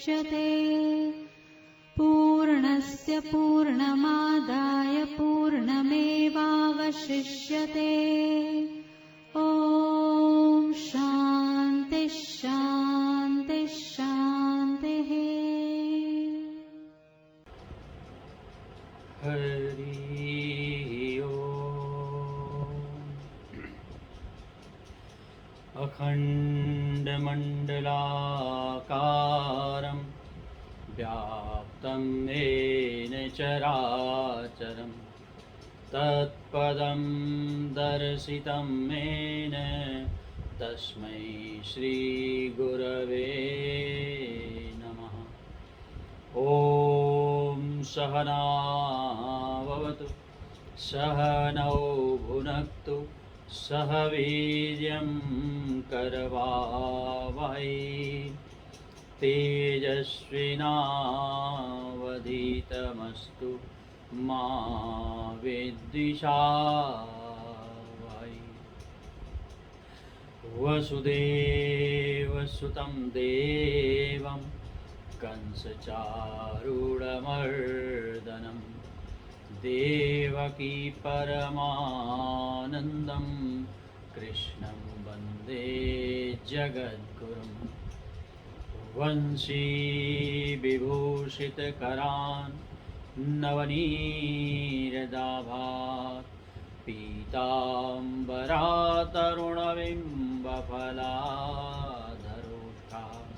मुच्यते। पूर्णस्य पूर्णमादाय पूर्णमेवावशिष्यते। ॐ शान्ति शान्ति शान्तिः। हरि ओम्। अखण्डमण्डलाकारं व्याप्तं येन चराचरं तत्पदं दर्शितं येन तस्मै श्रीगुरवे नमः। ॐ सहना भवतु सहनौ भुनक्तु सह वीर्यं करवावहै तेजस्विनावधीतमस्तु मा विद्विषावहै। वसुदेवसुतं देवं कंसचारूढमर्दनं देवकी परमानन्दं कृष्णं वन्दे जगद्गुरुं। वंशी विभूषितकरान् नवनीरदाभात् पीताम्बरातरुणबिम्बफलाधरोष्ठात्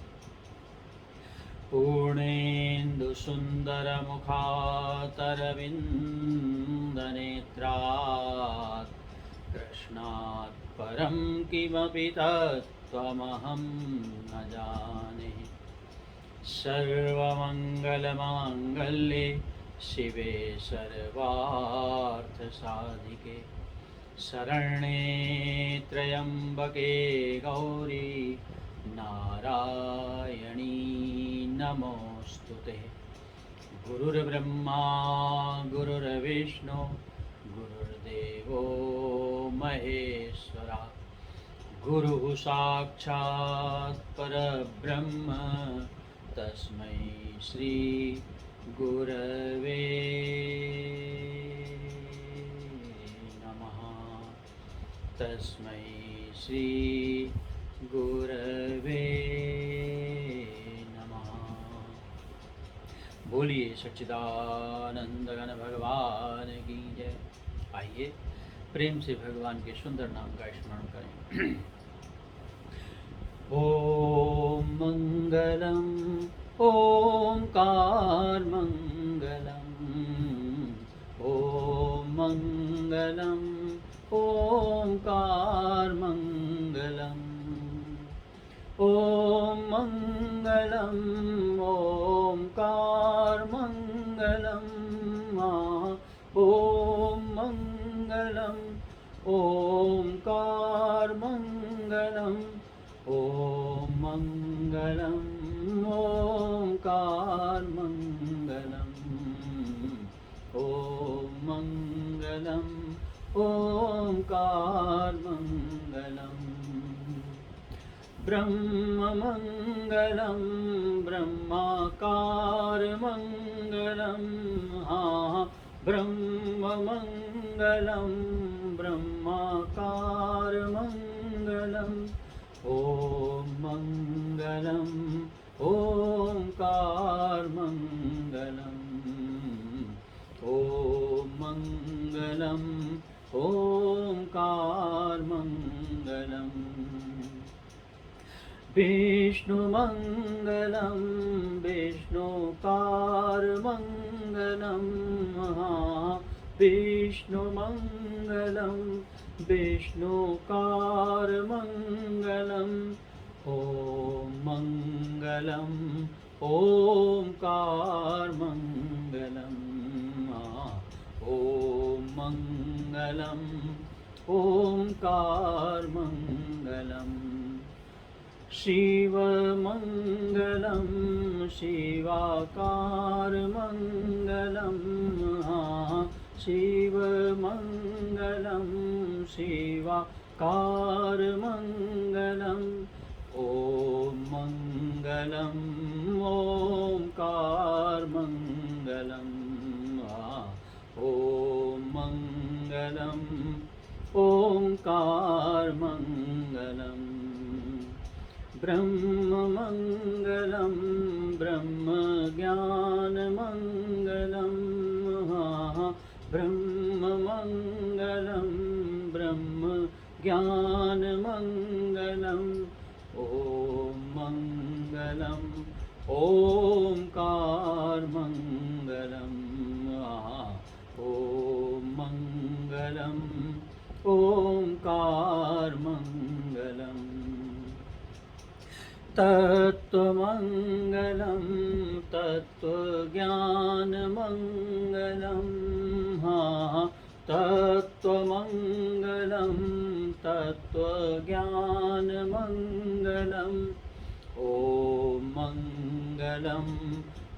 पूर्णेन्दुसुन्दरमुखातरविन्दनेत्रात् कृष्णात् परं किमपि तत्त्वमहं न जाने। सर्वमङ्गलमाङ्गल्ये शिवे सर्वार्थसाधिके शरण्ये त्र्यम्बके गौरी नारायणी नमोऽस्तुते। गुरुर्ब्रह्मा गुरुर्विष्णु गुरुर्देवो महेश्वरा गुरुः साक्षात् परब्रह्म तस्मै श्री गुरवे नमः। तस्मै श्री गुरवे नमः। बोलिए सच्चिदानंद घन भगवान की जय। आइए प्रेम से भगवान के सुंदर नाम का स्मरण करें। ओम मंगलम ओंकार मंगलम ओम मंगलम ओंकार मंगलम ओम मंगलम ओंकार मंगलम ओम मंगलम ओंकार मंगलम ओम मंगलम ओंकार मंगलम ओम मंगलम ओंकार मंगलम। ब्रह्म मंगलम ब्रह्माकार मंगलम ब्रह्म मंगलम ब्रह्माकार मंगलम ओम मंगलम ओंकार मंगलम ओम मंगलम ओंकार मंगलम। विष्णु मंगलम विष्णुकार मंगलम विष्णु मंगलम विष्णुकार मंगलम ओम मंगलम ओंकार मंगलम ओम मंगलम ओंकार मंगलम। शिव मंगलम शिवाकार मंगलम शिव मंगलम शिवाकार मंगलम ओम मंगलम ओंकार मंगलम ओम मंगलम ओंकार मंगलम ब्रह्म मंगलम ब्रह्म ज्ञान मंगलम ब्रह्म मंगलम ब्रह्म ज्ञान मंगलम ओम मंगलम ओंकार मंगलम ओम मंगलम ओंकार मंगलम तत्वमंगलम तत्वज्ञान मंगलम तत्वमंगलम तत्वज्ञान मंगलम ओम मंगलम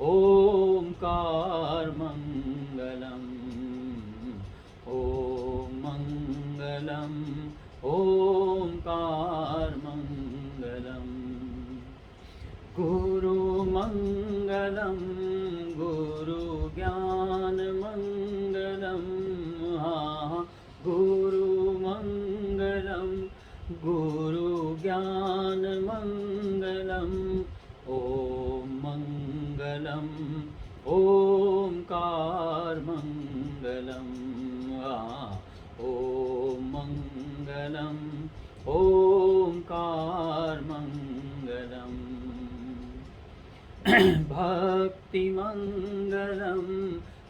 ओंकार मंगलम ओम मंगलम ओंकार मंगलम गुरु मंगलम गुरु ज्ञान मंगलम गुरु मंगलम गुरु ज्ञान मंगलम ओम मंगलम ओंकार मंगलम ओम मंगलम ओंकार मंगलम भक्ति मंगलम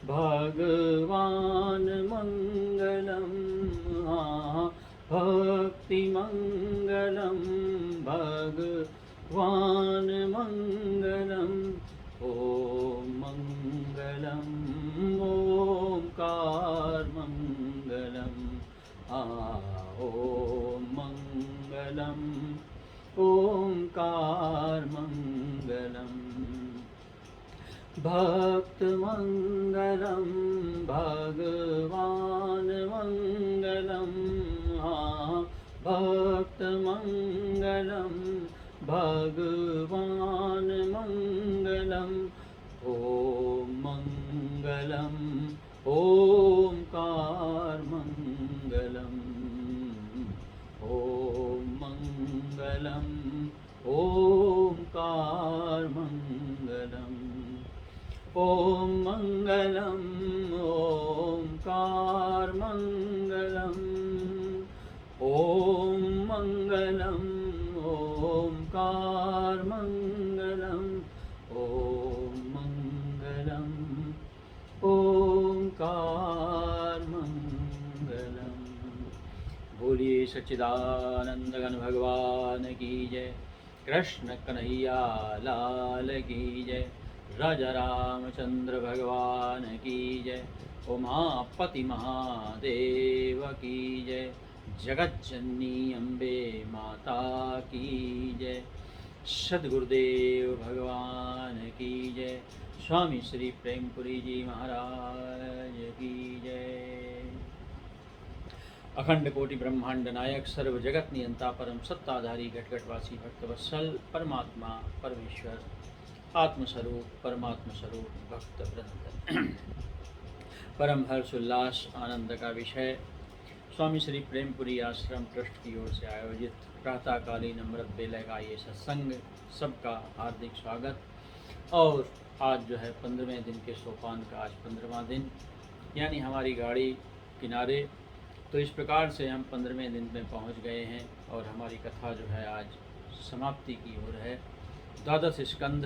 भगवान मंगलम भक्ति मंगलम भगवान मंगलम ओम मंगलम ओंकार मंगलम ओम मंगलम ओंकार मंगलम भक्त मंगलम भगवान मंगलम भक्त मंगलम भगवान मंगलम ओम मंगलम ओंकार मंगलम ओम मंगलम ओंकार मंगलम ओम मंगलम ओंकार मंगलम ओम मंगलम ओंकार मंगलम ओम मंगलम ओंकार मंगलम। बोलिए सच्चिदानंद घन भगवान की जय। कृष्ण कन्हैया लाल की जय। राजा रामचंद्र भगवान की जय। उमापति महादेव की जय। जगज्जननी अम्बे माता की जय। सद्गुरुदेव भगवान की जय। स्वामी श्री प्रेमपुरी जी महाराज की जय। अखंड कोटि ब्रह्मांड नायक सर्व जगत नियंता परम सत्ताधारी घटघटवासी भक्तवत्सल परमात्मा परमेश्वर आत्मस्वरूप परमात्मा स्वरूप भक्त वृंद परम हर्ष उल्लास आनंद का विषय स्वामी श्री प्रेमपुरी आश्रम ट्रस्ट की ओर से आयोजित प्रातःकालीन अमृत बेले का ये सत्संग सबका हार्दिक स्वागत। और आज जो है 15वें दिन के सोपान का आज 15वां दिन, यानी हमारी गाड़ी किनारे। तो इस प्रकार से हम 15वें दिन में पहुंच गए हैं और हमारी कथा जो है आज समाप्ति की ओर है। द्वादश स्कंध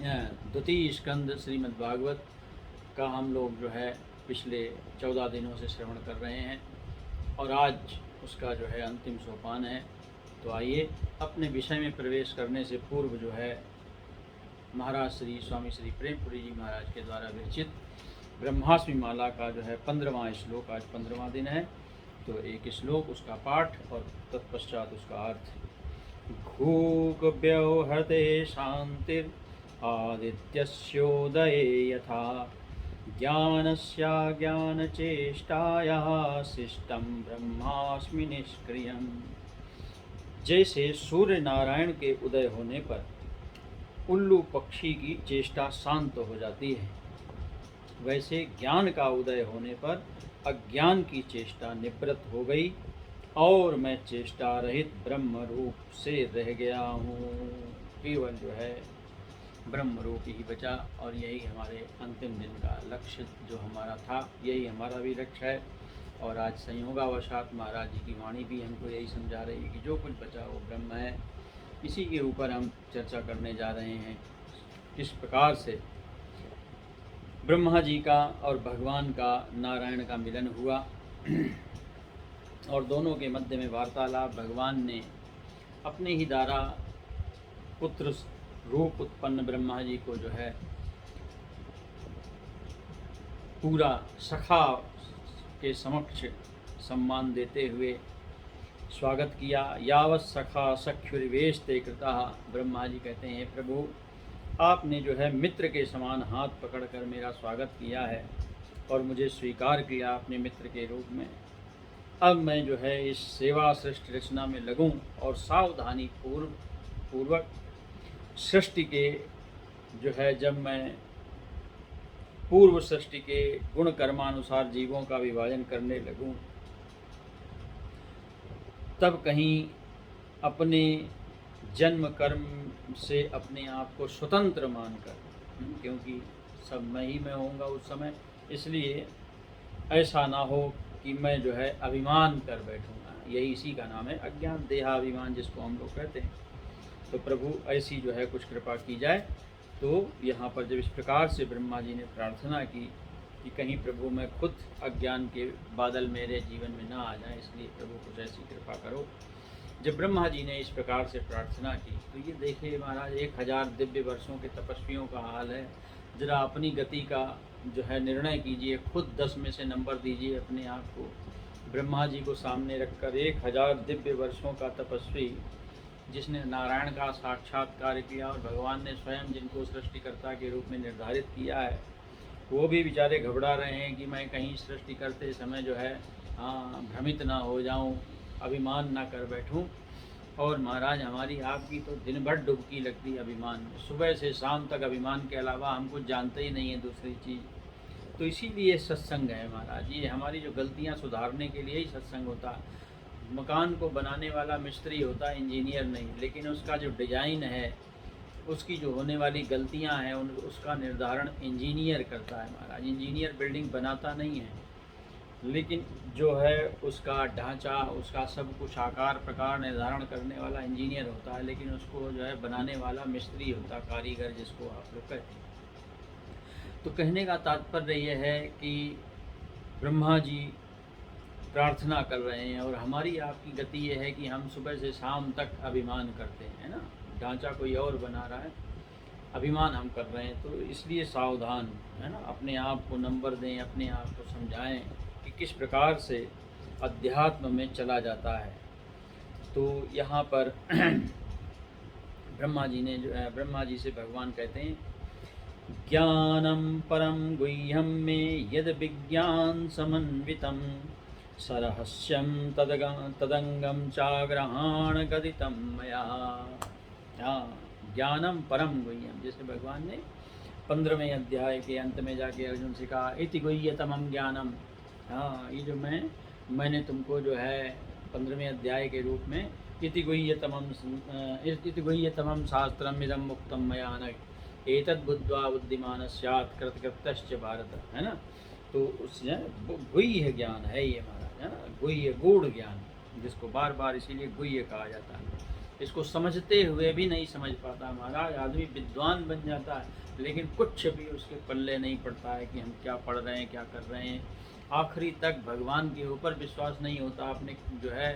द्वितीय स्कंध श्रीमद् भागवत का हम लोग जो है पिछले 14 दिनों से श्रवण कर रहे हैं और आज उसका जो है अंतिम सोपान है। तो आइए अपने विषय में प्रवेश करने से पूर्व जो है महाराज श्री स्वामी श्री प्रेमपुरी जी महाराज के द्वारा विरचित ब्रह्मास्मि माला का जो है 15वां श्लोक, आज 15वां दिन है। तो एक श्लोक उसका पाठ और तत्पश्चात उसका अर्थ। घूकव्यवहते शांतिर आदित्यस्योदये यथा ज्ञानस्याज्ञानचेष्टायाः शिष्टं ब्रह्मास्मि निष्क्रियम्। जैसे सूर्य नारायण के उदय होने पर उल्लू पक्षी की चेष्टा शांत हो जाती है, वैसे ज्ञान का उदय होने पर अज्ञान की चेष्टा निवृत्त हो गई और मैं चेष्टा रहित ब्रह्म रूप से रह गया हूँ। केवल जो है ब्रह्म रूप ही बचा, और यही हमारे अंतिम दिन का लक्ष्य जो हमारा था, यही हमारा भी लक्ष्य है। और आज संयोगावशात महाराज जी की वाणी भी हमको यही समझा रही है कि जो कुछ बचा वो ब्रह्म है। इसी के ऊपर हम चर्चा करने जा रहे हैं, किस प्रकार से ब्रह्मा जी का और भगवान का, नारायण का मिलन हुआ और दोनों के मध्य में वार्तालाप। भगवान ने अपने ही द्वारा पुत्र रूप उत्पन्न ब्रह्मा जी को जो है पूरा सखा के समक्ष सम्मान देते हुए स्वागत किया। यावत सखा सख्युर्वेश ते कृता। ब्रह्मा जी कहते हैं, प्रभु आपने जो है मित्र के समान हाथ पकड़कर मेरा स्वागत किया है और मुझे स्वीकार किया अपने मित्र के रूप में। अब मैं जो है इस सेवा सृष्टि रचना में लगूं और सावधानी पूर्वक सृष्टि के जो है, जब मैं पूर्व सृष्टि के गुण कर्मानुसार जीवों का विभाजन करने लगूं, तब कहीं अपने जन्म कर्म से अपने आप को स्वतंत्र मानकर, क्योंकि सब मैं ही मैं होऊंगा उस समय, इसलिए ऐसा ना हो कि मैं जो है अभिमान कर बैठूंगा। यही इसी का नाम है अज्ञान, देहाभिमान जिसको हम लोग कहते हैं। तो प्रभु ऐसी जो है कुछ कृपा की जाए। तो यहाँ पर जब इस प्रकार से ब्रह्मा जी ने प्रार्थना की कि कहीं प्रभु मैं खुद अज्ञान के बादल मेरे जीवन में ना आ जाए, इसलिए प्रभु कुछ ऐसी कृपा करो। जब ब्रह्मा जी ने इस प्रकार से प्रार्थना की तो ये देखिए महाराज, 1000 दिव्य वर्षों के तपस्वियों का हाल है। जरा अपनी गति का जो है निर्णय कीजिए, खुद 10 में से नंबर दीजिए अपने आप को। ब्रह्मा जी को सामने रखकर 1000 दिव्य वर्षों का तपस्वी, जिसने नारायण का साक्षात्कार किया और भगवान ने स्वयं जिनको सृष्टिकर्ता के रूप में निर्धारित किया है, वो भी बेचारे घबरा रहे हैं कि मैं कहीं सृष्टि करते समय जो है भ्रमित ना हो जाऊं, अभिमान ना कर बैठूं। और महाराज हमारी आपकी तो दिन भर डुबकी लगती है अभिमान में, सुबह से शाम तक अभिमान के अलावा हम कुछ जानते ही नहीं है दूसरी चीज़। तो इसीलिए सत्संग है महाराज, ये हमारी जो गलतियाँ सुधारने के लिए ही सत्संग होता है। मकान को बनाने वाला मिस्त्री होता है, इंजीनियर नहीं, लेकिन उसका जो डिजाइन है, उसकी जो होने वाली गलतियां हैं, उसका निर्धारण इंजीनियर करता है महाराज। इंजीनियर बिल्डिंग बनाता नहीं है, लेकिन जो है उसका ढांचा, उसका सब कुछ आकार प्रकार निर्धारण करने वाला इंजीनियर होता है, लेकिन उसको जो है बनाने वाला मिस्त्री होता है, कारीगर जिसको आप लोग कहते हैं। तो कहने का तात्पर्य यह है कि ब्रह्मा जी प्रार्थना कर रहे हैं और हमारी आपकी गति ये है कि हम सुबह से शाम तक अभिमान करते हैं ना, ढांचा कोई और बना रहा है, अभिमान हम कर रहे हैं। तो इसलिए सावधान है ना, अपने आप को नंबर दें, अपने आप को समझाएं कि किस प्रकार से अध्यात्म में चला जाता है। तो यहाँ पर ब्रह्मा जी ने जो है, ब्रह्मा जी से भगवान कहते हैं, ज्ञानम परम गुह्यम में यद विज्ञान समन्वितम सरहस्यम तदंगम चाग्रहाण गदितम मया। ज्ञानम परम गुह्यम, जैसे भगवान ने 15वें अध्याय के अंत में जाके अर्जुन से कहा, इति गुह्यतमम ज्ञानम। ये जो मैंने तुमको जो है 15वें अध्याय के रूप में इति गुह्यतमम शास्त्रम इदम मुक्तम मया नघ एतद् बुद्ध्वा बुद्धिमान स्यात् कृतकृत्यश्च भारत, है ना। तो उसने गुह्य ज्ञान है ये महाराज, है ना, गुह्य गूढ़ ज्ञान, जिसको बार बार इसीलिए गुह्य कहा जाता है। इसको समझते हुए भी नहीं समझ पाता महाराज, आदमी विद्वान बन जाता है लेकिन कुछ भी उसके पल्ले नहीं पड़ता है कि हम क्या पढ़ रहे हैं, क्या कर रहे हैं। आखिरी तक भगवान के ऊपर विश्वास नहीं होता, अपने जो है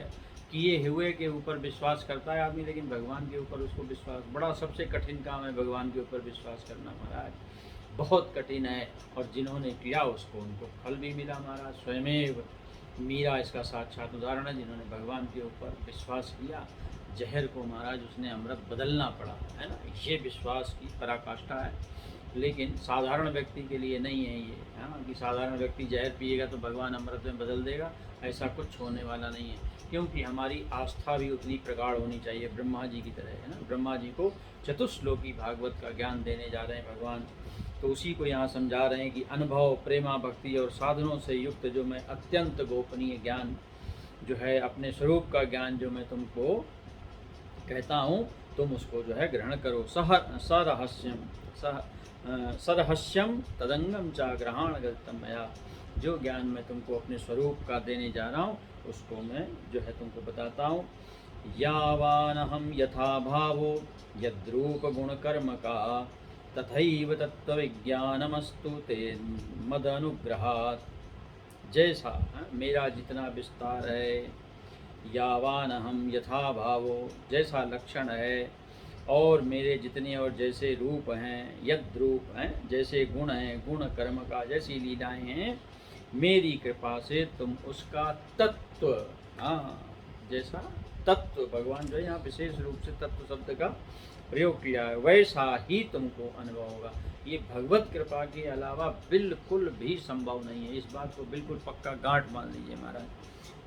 किए हुए के ऊपर विश्वास करता है आदमी, लेकिन भगवान के ऊपर उसको विश्वास, बड़ा सबसे कठिन काम है भगवान के ऊपर विश्वास करना महाराज, बहुत कठिन है। और जिन्होंने किया उसको, उनको फल भी मिला महाराज। स्वयमेव मीरा इसका साक्षात उदाहरण है, जिन्होंने भगवान के ऊपर विश्वास किया, जहर को महाराज उसने अमृत बदलना पड़ा, है ना। ये विश्वास की पराकाष्ठा है। लेकिन साधारण व्यक्ति के लिए नहीं है ये, हाँ, कि साधारण व्यक्ति जहर पिएगा तो भगवान अमृत में बदल देगा, ऐसा कुछ होने वाला नहीं है। क्योंकि हमारी आस्था भी उतनी प्रगाढ़ होनी चाहिए, ब्रह्मा जी की तरह, है ना। ब्रह्मा जी को चतुश्लोकी भागवत का ज्ञान देने जा रहे हैं भगवान, तो उसी को यहाँ समझा रहे हैं कि अनुभव, प्रेमा, भक्ति और साधनों से युक्त जो मैं अत्यंत गोपनीय ज्ञान जो है, अपने स्वरूप का ज्ञान जो मैं तुमको कहता हूँ, तुम उसको जो है ग्रहण करो। सरहस्यम तदंगम चा ग्रहण गतम मया, जो ज्ञान मैं तुमको अपने स्वरूप का देने जा रहा हूँ उसको मैं जो है तुमको बताता हूँ। यावानहम यथा भावो यद्रूप गुण कर्म का तथैव तत्व विज्ञानमस्तु ते मद अनुग्रहात्। जैसा मेरा जितना विस्तार है, यावान हम यथा भावो, जैसा लक्षण है, और मेरे जितने और जैसे रूप हैं, यद रूप हैं, जैसे गुण हैं, गुण कर्म का जैसी लीलाएं हैं, मेरी कृपा से तुम उसका तत्व, हाँ, जैसा तत्व, भगवान जो है यहाँ विशेष रूप से तत्व शब्द का प्रयोग किया है, वैसा ही तुमको अनुभव होगा। ये भगवत कृपा के अलावा बिल्कुल भी संभव नहीं है। इस बात को बिल्कुल पक्का गांठ मान लीजिए महाराज,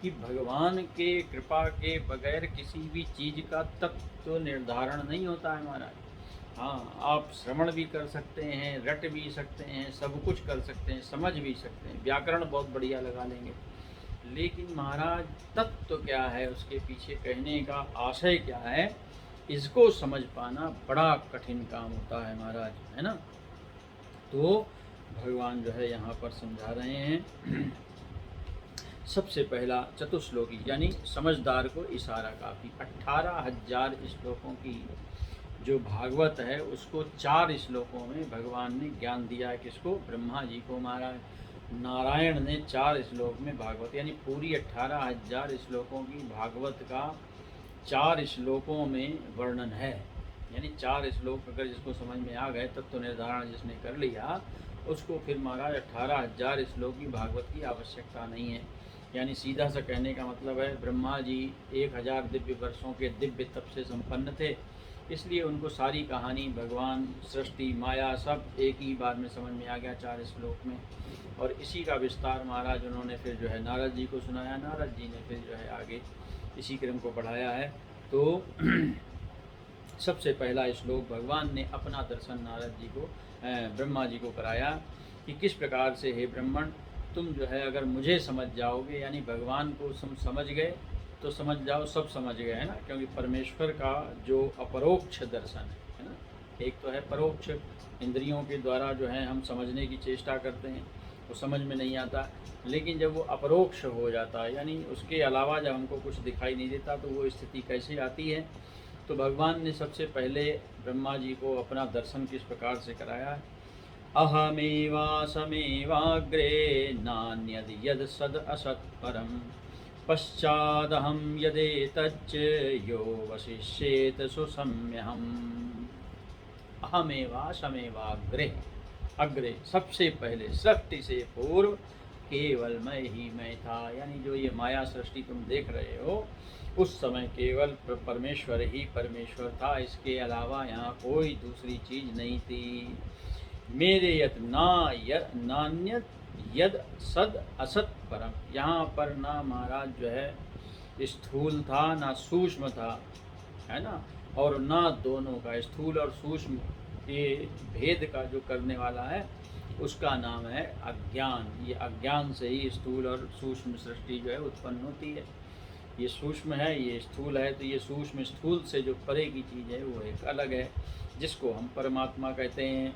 कि भगवान के कृपा के बगैर किसी भी चीज़ का तत्व निर्धारण नहीं होता है महाराज। हाँ, आप श्रवण भी कर सकते हैं, रट भी सकते हैं, सब कुछ कर सकते हैं, समझ भी सकते हैं, व्याकरण बहुत बढ़िया लगा लेंगे, लेकिन महाराज तत्व क्या है, उसके पीछे कहने का आशय क्या है, इसको समझ पाना बड़ा कठिन काम होता है महाराज, है ना। तो भगवान जो है यहाँ पर समझा रहे हैं। सबसे पहला चतुश्लोकी यानी समझदार को इशारा काफ़ी, 18,000 श्लोकों की जो भागवत है उसको 4 श्लोकों में भगवान ने ज्ञान दिया है। किसको? ब्रह्मा जी को। महाराज नारायण ने 4 श्लोक में भागवत, यानी पूरी 18,000 श्लोकों की भागवत का 4 श्लोकों में वर्णन है। यानी 4 श्लोक अगर जिसको समझ में आ गए, तत्व निर्धारण जिसने कर लिया, उसको फिर महाराज 18,000 श्लोक की भागवत की आवश्यकता नहीं है। यानी सीधा सा कहने का मतलब है, ब्रह्मा जी 1000 दिव्य वर्षों के दिव्य तप से संपन्न थे, इसलिए उनको सारी कहानी, भगवान, सृष्टि, माया सब एक ही बार में समझ में आ गया 4 श्लोक में। और इसी का विस्तार महाराज उन्होंने फिर जो है नारद जी को सुनाया, नारद जी ने फिर जो है आगे इसी क्रम को बढ़ाया है। तो सबसे पहला श्लोक भगवान ने अपना दर्शन नारद जी को, ब्रह्मा जी को कराया कि किस प्रकार से हे ब्राह्मण, तुम जो है अगर मुझे समझ जाओगे, यानी भगवान को समझ गए तो समझ जाओ, सब समझ गए, है ना। क्योंकि परमेश्वर का जो अपरोक्ष दर्शन है ना, एक तो है परोक्ष, इंद्रियों के द्वारा जो है हम समझने की चेष्टा करते हैं, वो समझ में नहीं आता, लेकिन जब वो अपरोक्ष हो जाता है, यानी उसके अलावा जब हमको कुछ दिखाई नहीं देता, तो वो स्थिति कैसे आती है। तो भगवान ने सबसे पहले ब्रह्मा जी को अपना दर्शन किस प्रकार से कराया। अहमेवासमेवाग्रे नान्यद यद सद असत् परम पश्चादहम यदेतच्च यो वशिष्येत सुसम्यहम्। अहमेवासमेवाग्रे, अग्रे सबसे पहले, सृष्टि से पूर्व केवल मैं ही मैं था। यानी जो ये माया सृष्टि तुम देख रहे हो, उस समय केवल परमेश्वर ही परमेश्वर था, इसके अलावा यहाँ कोई दूसरी चीज़ नहीं थी। मेरे यत नान्यत यद सद असत परम, यहाँ पर ना महाराज जो है स्थूल था, ना सूक्ष्म था, है ना, और ना दोनों का, स्थूल और सूक्ष्म के भेद का जो करने वाला है उसका नाम है अज्ञान। ये अज्ञान से ही स्थूल और सूक्ष्म सृष्टि जो है उत्पन्न होती है। ये सूक्ष्म है, ये स्थूल है, तो ये सूक्ष्म स्थूल से जो परे की चीज़ है वो एक अलग है, जिसको हम परमात्मा कहते हैं।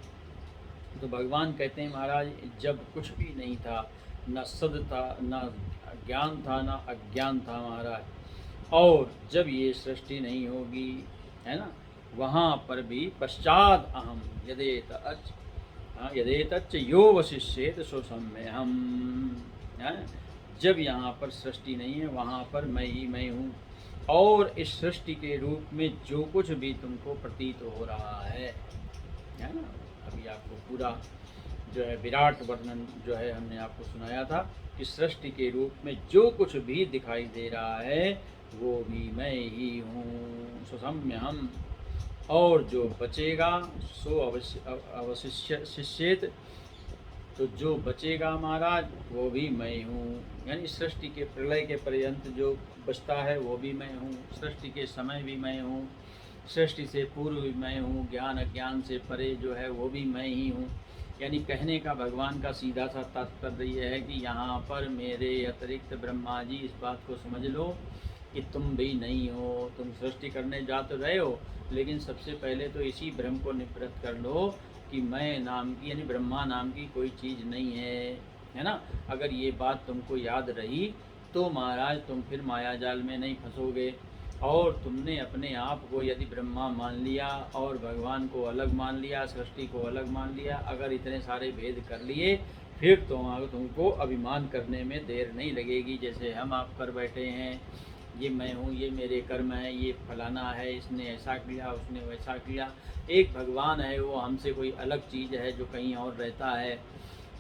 तो भगवान कहते हैं महाराज, जब कुछ भी नहीं था, न सद था, न ज्ञान था, न अज्ञान था महाराज, और जब ये सृष्टि नहीं होगी, है ना, वहाँ पर भी पश्चात अहम यदेतच्च यो वशिष्येत सुसम्यहम्, जब यहाँ पर सृष्टि नहीं है वहाँ पर मैं ही मैं हूँ, और इस सृष्टि के रूप में जो कुछ भी तुमको प्रतीत हो रहा है ना। अभी आपको पूरा जो है विराट वर्णन जो है हमने आपको सुनाया था कि सृष्टि के रूप में जो कुछ भी दिखाई दे रहा है वो भी मैं ही हूँ। सुसम्यहम्, और जो बचेगा सो अवशिष्येत, तो जो बचेगा महाराज वो भी मैं हूँ। यानी सृष्टि के प्रलय के पर्यंत जो बचता है वो भी मैं हूँ, सृष्टि के समय भी मैं हूँ, सृष्टि से पूर्व भी मैं हूँ, ज्ञान अज्ञान से परे जो है वो भी मैं ही हूँ। यानी कहने का भगवान का सीधा सा तात्पर्य यह है कि यहाँ पर मेरे अतिरिक्त ब्रह्मा जी इस बात को समझ लो कि तुम भी नहीं हो। तुम सृष्टि करने जा तो रहे हो, लेकिन सबसे पहले तो इसी भ्रम को निवृत्त कर लो कि मैं नाम की यानी ब्रह्मा नाम की कोई चीज़ नहीं है ना। अगर ये बात तुमको याद रही तो महाराज तुम फिर माया जाल में नहीं फंसोगे। और तुमने अपने आप को यदि ब्रह्मा मान लिया और भगवान को अलग मान लिया, सृष्टि को अलग मान लिया, अगर इतने सारे भेद कर लिए, फिर तुमको अभिमान करने में देर नहीं लगेगी। जैसे हम आप कर बैठे हैं, ये मैं हूँ, ये मेरे कर्म है, ये फलाना है, इसने ऐसा किया, उसने वैसा किया। एक भगवान है, वो हमसे कोई अलग चीज़ है जो कहीं और रहता है।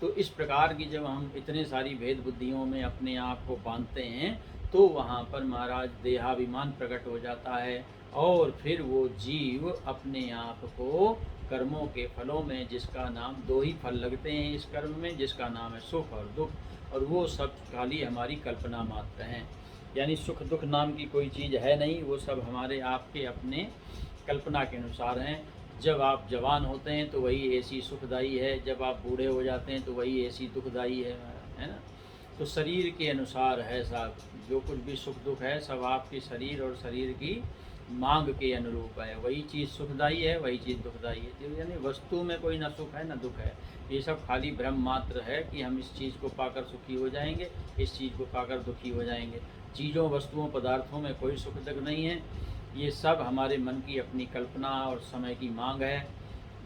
तो इस प्रकार की जब हम इतने सारी भेद बुद्धियों में अपने आप को बांधते हैं तो वहाँ पर महाराज देहाभिमान प्रकट हो जाता है। और फिर वो जीव अपने आप को कर्मों के फलों में, जिसका नाम दो ही फल लगते हैं इस कर्म में, जिसका नाम है सुख और दुख, और वो सब खाली हमारी कल्पना मात्र हैं। यानी सुख दुख नाम की कोई चीज़ है नहीं, वो सब हमारे आपके अपने कल्पना के अनुसार हैं। जब आप जवान होते हैं तो वही ऐसी सुखदायी है, जब आप बूढ़े हो जाते हैं तो वही ऐसी दुखदायी है ना। तो शरीर के अनुसार है साहब, जो कुछ भी सुख दुख है सब आपके शरीर और शरीर की मांग के अनुरूप है। वही चीज़ सुखदायी है, वही चीज़ दुखदायी है। यानी वस्तु में कोई ना सुख है ना दुख है, ये सब खाली भ्रम मात्र है कि हम इस चीज़ को पाकर सुखी हो जाएंगे, इस चीज़ को पाकर दुखी हो जाएंगे। चीज़ों वस्तुओं पदार्थों में कोई सुख दुख नहीं है, ये सब हमारे मन की अपनी कल्पना और समय की मांग है।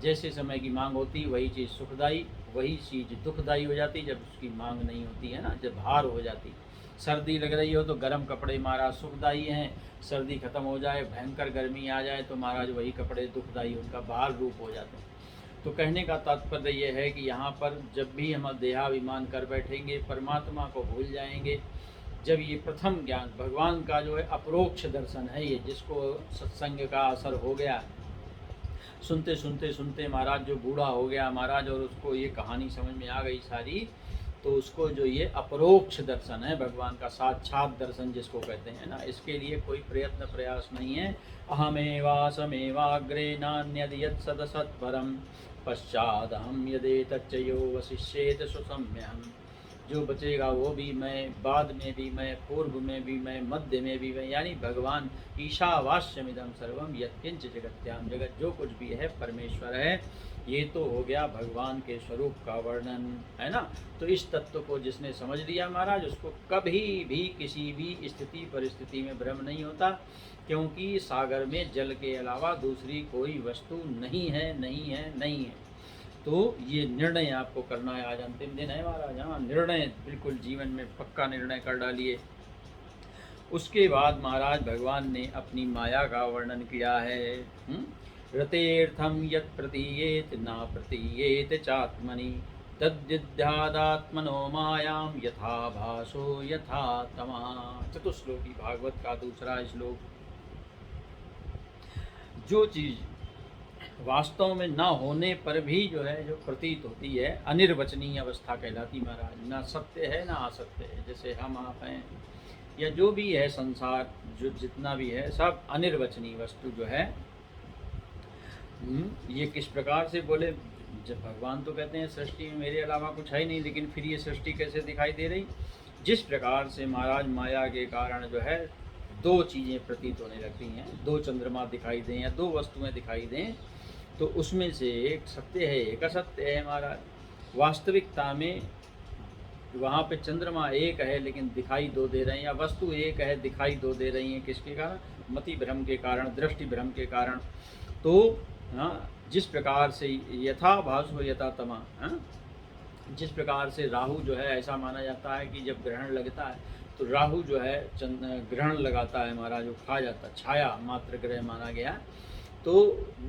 जैसे समय की मांग होती वही चीज़ सुखदायी, वही चीज़ दुखदायी हो जाती जब उसकी मांग नहीं होती है ना, जब भार हो जाती। सर्दी लग रही हो तो गर्म कपड़े महाराज सुखदायी हैं, सर्दी खत्म हो जाए भयंकर गर्मी आ जाए तो महाराज वही कपड़े दुखदायी, उनका भार रूप हो जाते हैं। तो कहने का तात्पर्य यह है कि यहाँ पर जब भी हम देहाभिमान कर बैठेंगे, परमात्मा को भूल जाएंगे। जब ये प्रथम ज्ञान भगवान का जो है अपरोक्ष दर्शन है, ये जिसको सत्संग का असर हो गया, सुनते सुनते सुनते महाराज जो बूढ़ा हो गया महाराज और उसको ये कहानी समझ में आ गई सारी, तो उसको जो ये अपरोक्ष दर्शन है भगवान का साक्षात दर्शन जिसको कहते हैं ना, इसके लिए कोई प्रयत्न प्रयास नहीं है। अहमेवासमेवाग्रे नान्यद यत् सदसत्परम पश्चादहम यदेतच्चयो वशिष्येत सुसम्यहम्। जो बचेगा वो भी मैं, बाद में भी मैं, पूर्व में भी मैं, मध्य में भी मैं। यानी भगवान ईशावास्यमिदं सर्वम यत्किंच जगत्याम जगत, जो कुछ भी है परमेश्वर है। ये तो हो गया भगवान के स्वरूप का वर्णन, है ना। तो इस तत्व को जिसने समझ लिया महाराज, उसको कभी भी किसी भी स्थिति परिस्थिति में भ्रम नहीं होता, क्योंकि सागर में जल के अलावा दूसरी कोई वस्तु नहीं है, नहीं है, नहीं है। तो ये निर्णय आपको करना है। आज अंतिम दिन है महाराज, हाँ, निर्णय बिल्कुल जीवन में पक्का निर्णय कर डालिए। उसके बाद महाराज भगवान ने अपनी माया का वर्णन किया है। रतेर्थम यत् प्रतीयेत ना प्रतीयेत चात्मनि तद्विद्यादात्मनो मायाम यथा भासो यथा तमा। चतुश्लोकी भागवत का दूसरा श्लोक। जो चीज़ वास्तव में ना होने पर भी जो है जो प्रतीत होती है, अनिर्वचनीय अवस्था कहलाती महाराज। ना सत्य है ना असत्य है, जैसे हम आप हैं या जो भी है संसार, जो जितना भी है सब अनिर्वचनीय वस्तु जो है। ये किस प्रकार से बोले, जब भगवान तो कहते हैं सृष्टि में मेरे अलावा कुछ है ही नहीं, लेकिन फिर ये सृष्टि कैसे दिखाई दे रही। जिस प्रकार से महाराज माया के कारण जो है दो चीज़ें प्रतीत होने लगती हैं, दो चंद्रमा दिखाई दें या दो वस्तुएं दिखाई दें, तो उसमें से एक सत्य है एक असत्य है महाराज। वास्तविकता में वहाँ पे चंद्रमा एक है लेकिन दिखाई दो दे रहे हैं, या वस्तु एक है दिखाई दो दे रही हैं। किसके कारण? मति भ्रम के कारण, दृष्टि भ्रम के कारण। तो हाँ, जिस प्रकार से यथा भासो यथा तमा, जिस प्रकार से राहु जो है, ऐसा माना जाता है कि जब ग्रहण लगता है तो राहु जो है ग्रहण लगाता है महाराज, वो खा जाता, छाया मात्र ग्रह माना गया, तो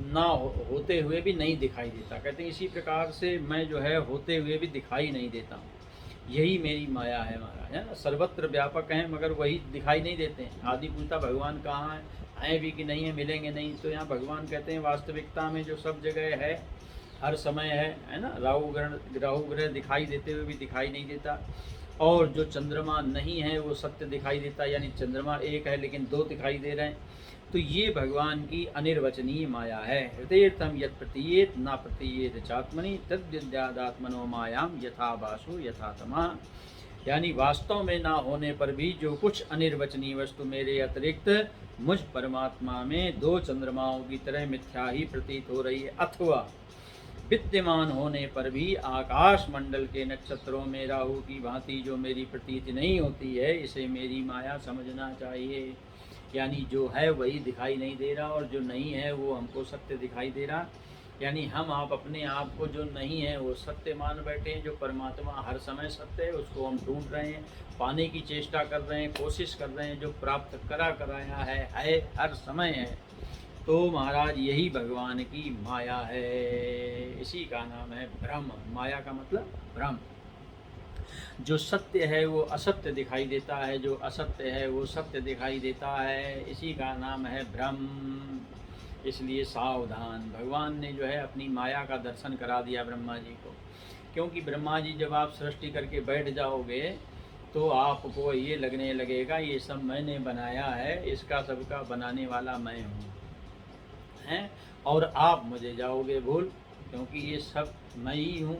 ना होते हुए भी नहीं दिखाई देता। कहते हैं इसी प्रकार से मैं जो है होते हुए भी दिखाई नहीं देता हूँ। यही मेरी माया है महाराज, है ना। सर्वत्र व्यापक हैं मगर वही दिखाई नहीं देते हैं। आदि पूछता भगवान कहाँ हैं भी कि नहीं है, मिलेंगे नहीं। तो यहाँ भगवान कहते हैं वास्तविकता में जो सब जगह है, हर समय है ना। राहु ग्रह दिखाई देते हुए भी दिखाई नहीं देता, और जो चंद्रमा नहीं है वो सत्य दिखाई देता, यानी चंद्रमा एक है लेकिन दो दिखाई दे रहे हैं। तो ये भगवान की अनिर्वचनीय माया है। हृदयर्थम यत् प्रतीयेत न प्रतीयेत चात्मनि तद्विद्यादात्मनो मायाम यथा वासु यथा तमा। यानी वास्तव में ना होने पर भी जो कुछ अनिर्वचनीय वस्तु मेरे अतिरिक्त मुझ परमात्मा में दो चंद्रमाओं की तरह मिथ्या ही प्रतीत हो रही है, अथवा विद्यमान होने पर भी आकाश मंडल के नक्षत्रों में राहु की भांति जो मेरी प्रतीति नहीं होती है, इसे मेरी माया समझना चाहिए। यानी जो है वही दिखाई नहीं दे रहा, और जो नहीं है वो हमको सत्य दिखाई दे रहा। यानी हम आप अपने आप को जो नहीं है वो सत्य मान बैठे हैं। जो परमात्मा हर समय सत्य है उसको हम ढूंढ रहे हैं, पाने की चेष्टा कर रहे हैं, कोशिश कर रहे हैं। जो प्राप्त कराया है हर समय है। तो महाराज यही भगवान की माया है, इसी का नाम है ब्रह्म। माया का मतलब ब्रह्म। जो सत्य है वो असत्य दिखाई देता है, जो असत्य है वो सत्य दिखाई देता है, इसी का नाम है ब्रह्म। इसलिए सावधान। भगवान ने जो है अपनी माया का दर्शन करा दिया ब्रह्मा जी को, क्योंकि ब्रह्मा जी जब आप सृष्टि करके बैठ जाओगे तो आपको ये लगने लगेगा ये सब मैंने बनाया है, इसका सबका बनाने वाला मैं हूँ, हैं। और आप मुझे जाओगे भूल, क्योंकि ये सब मैं ही हूँ।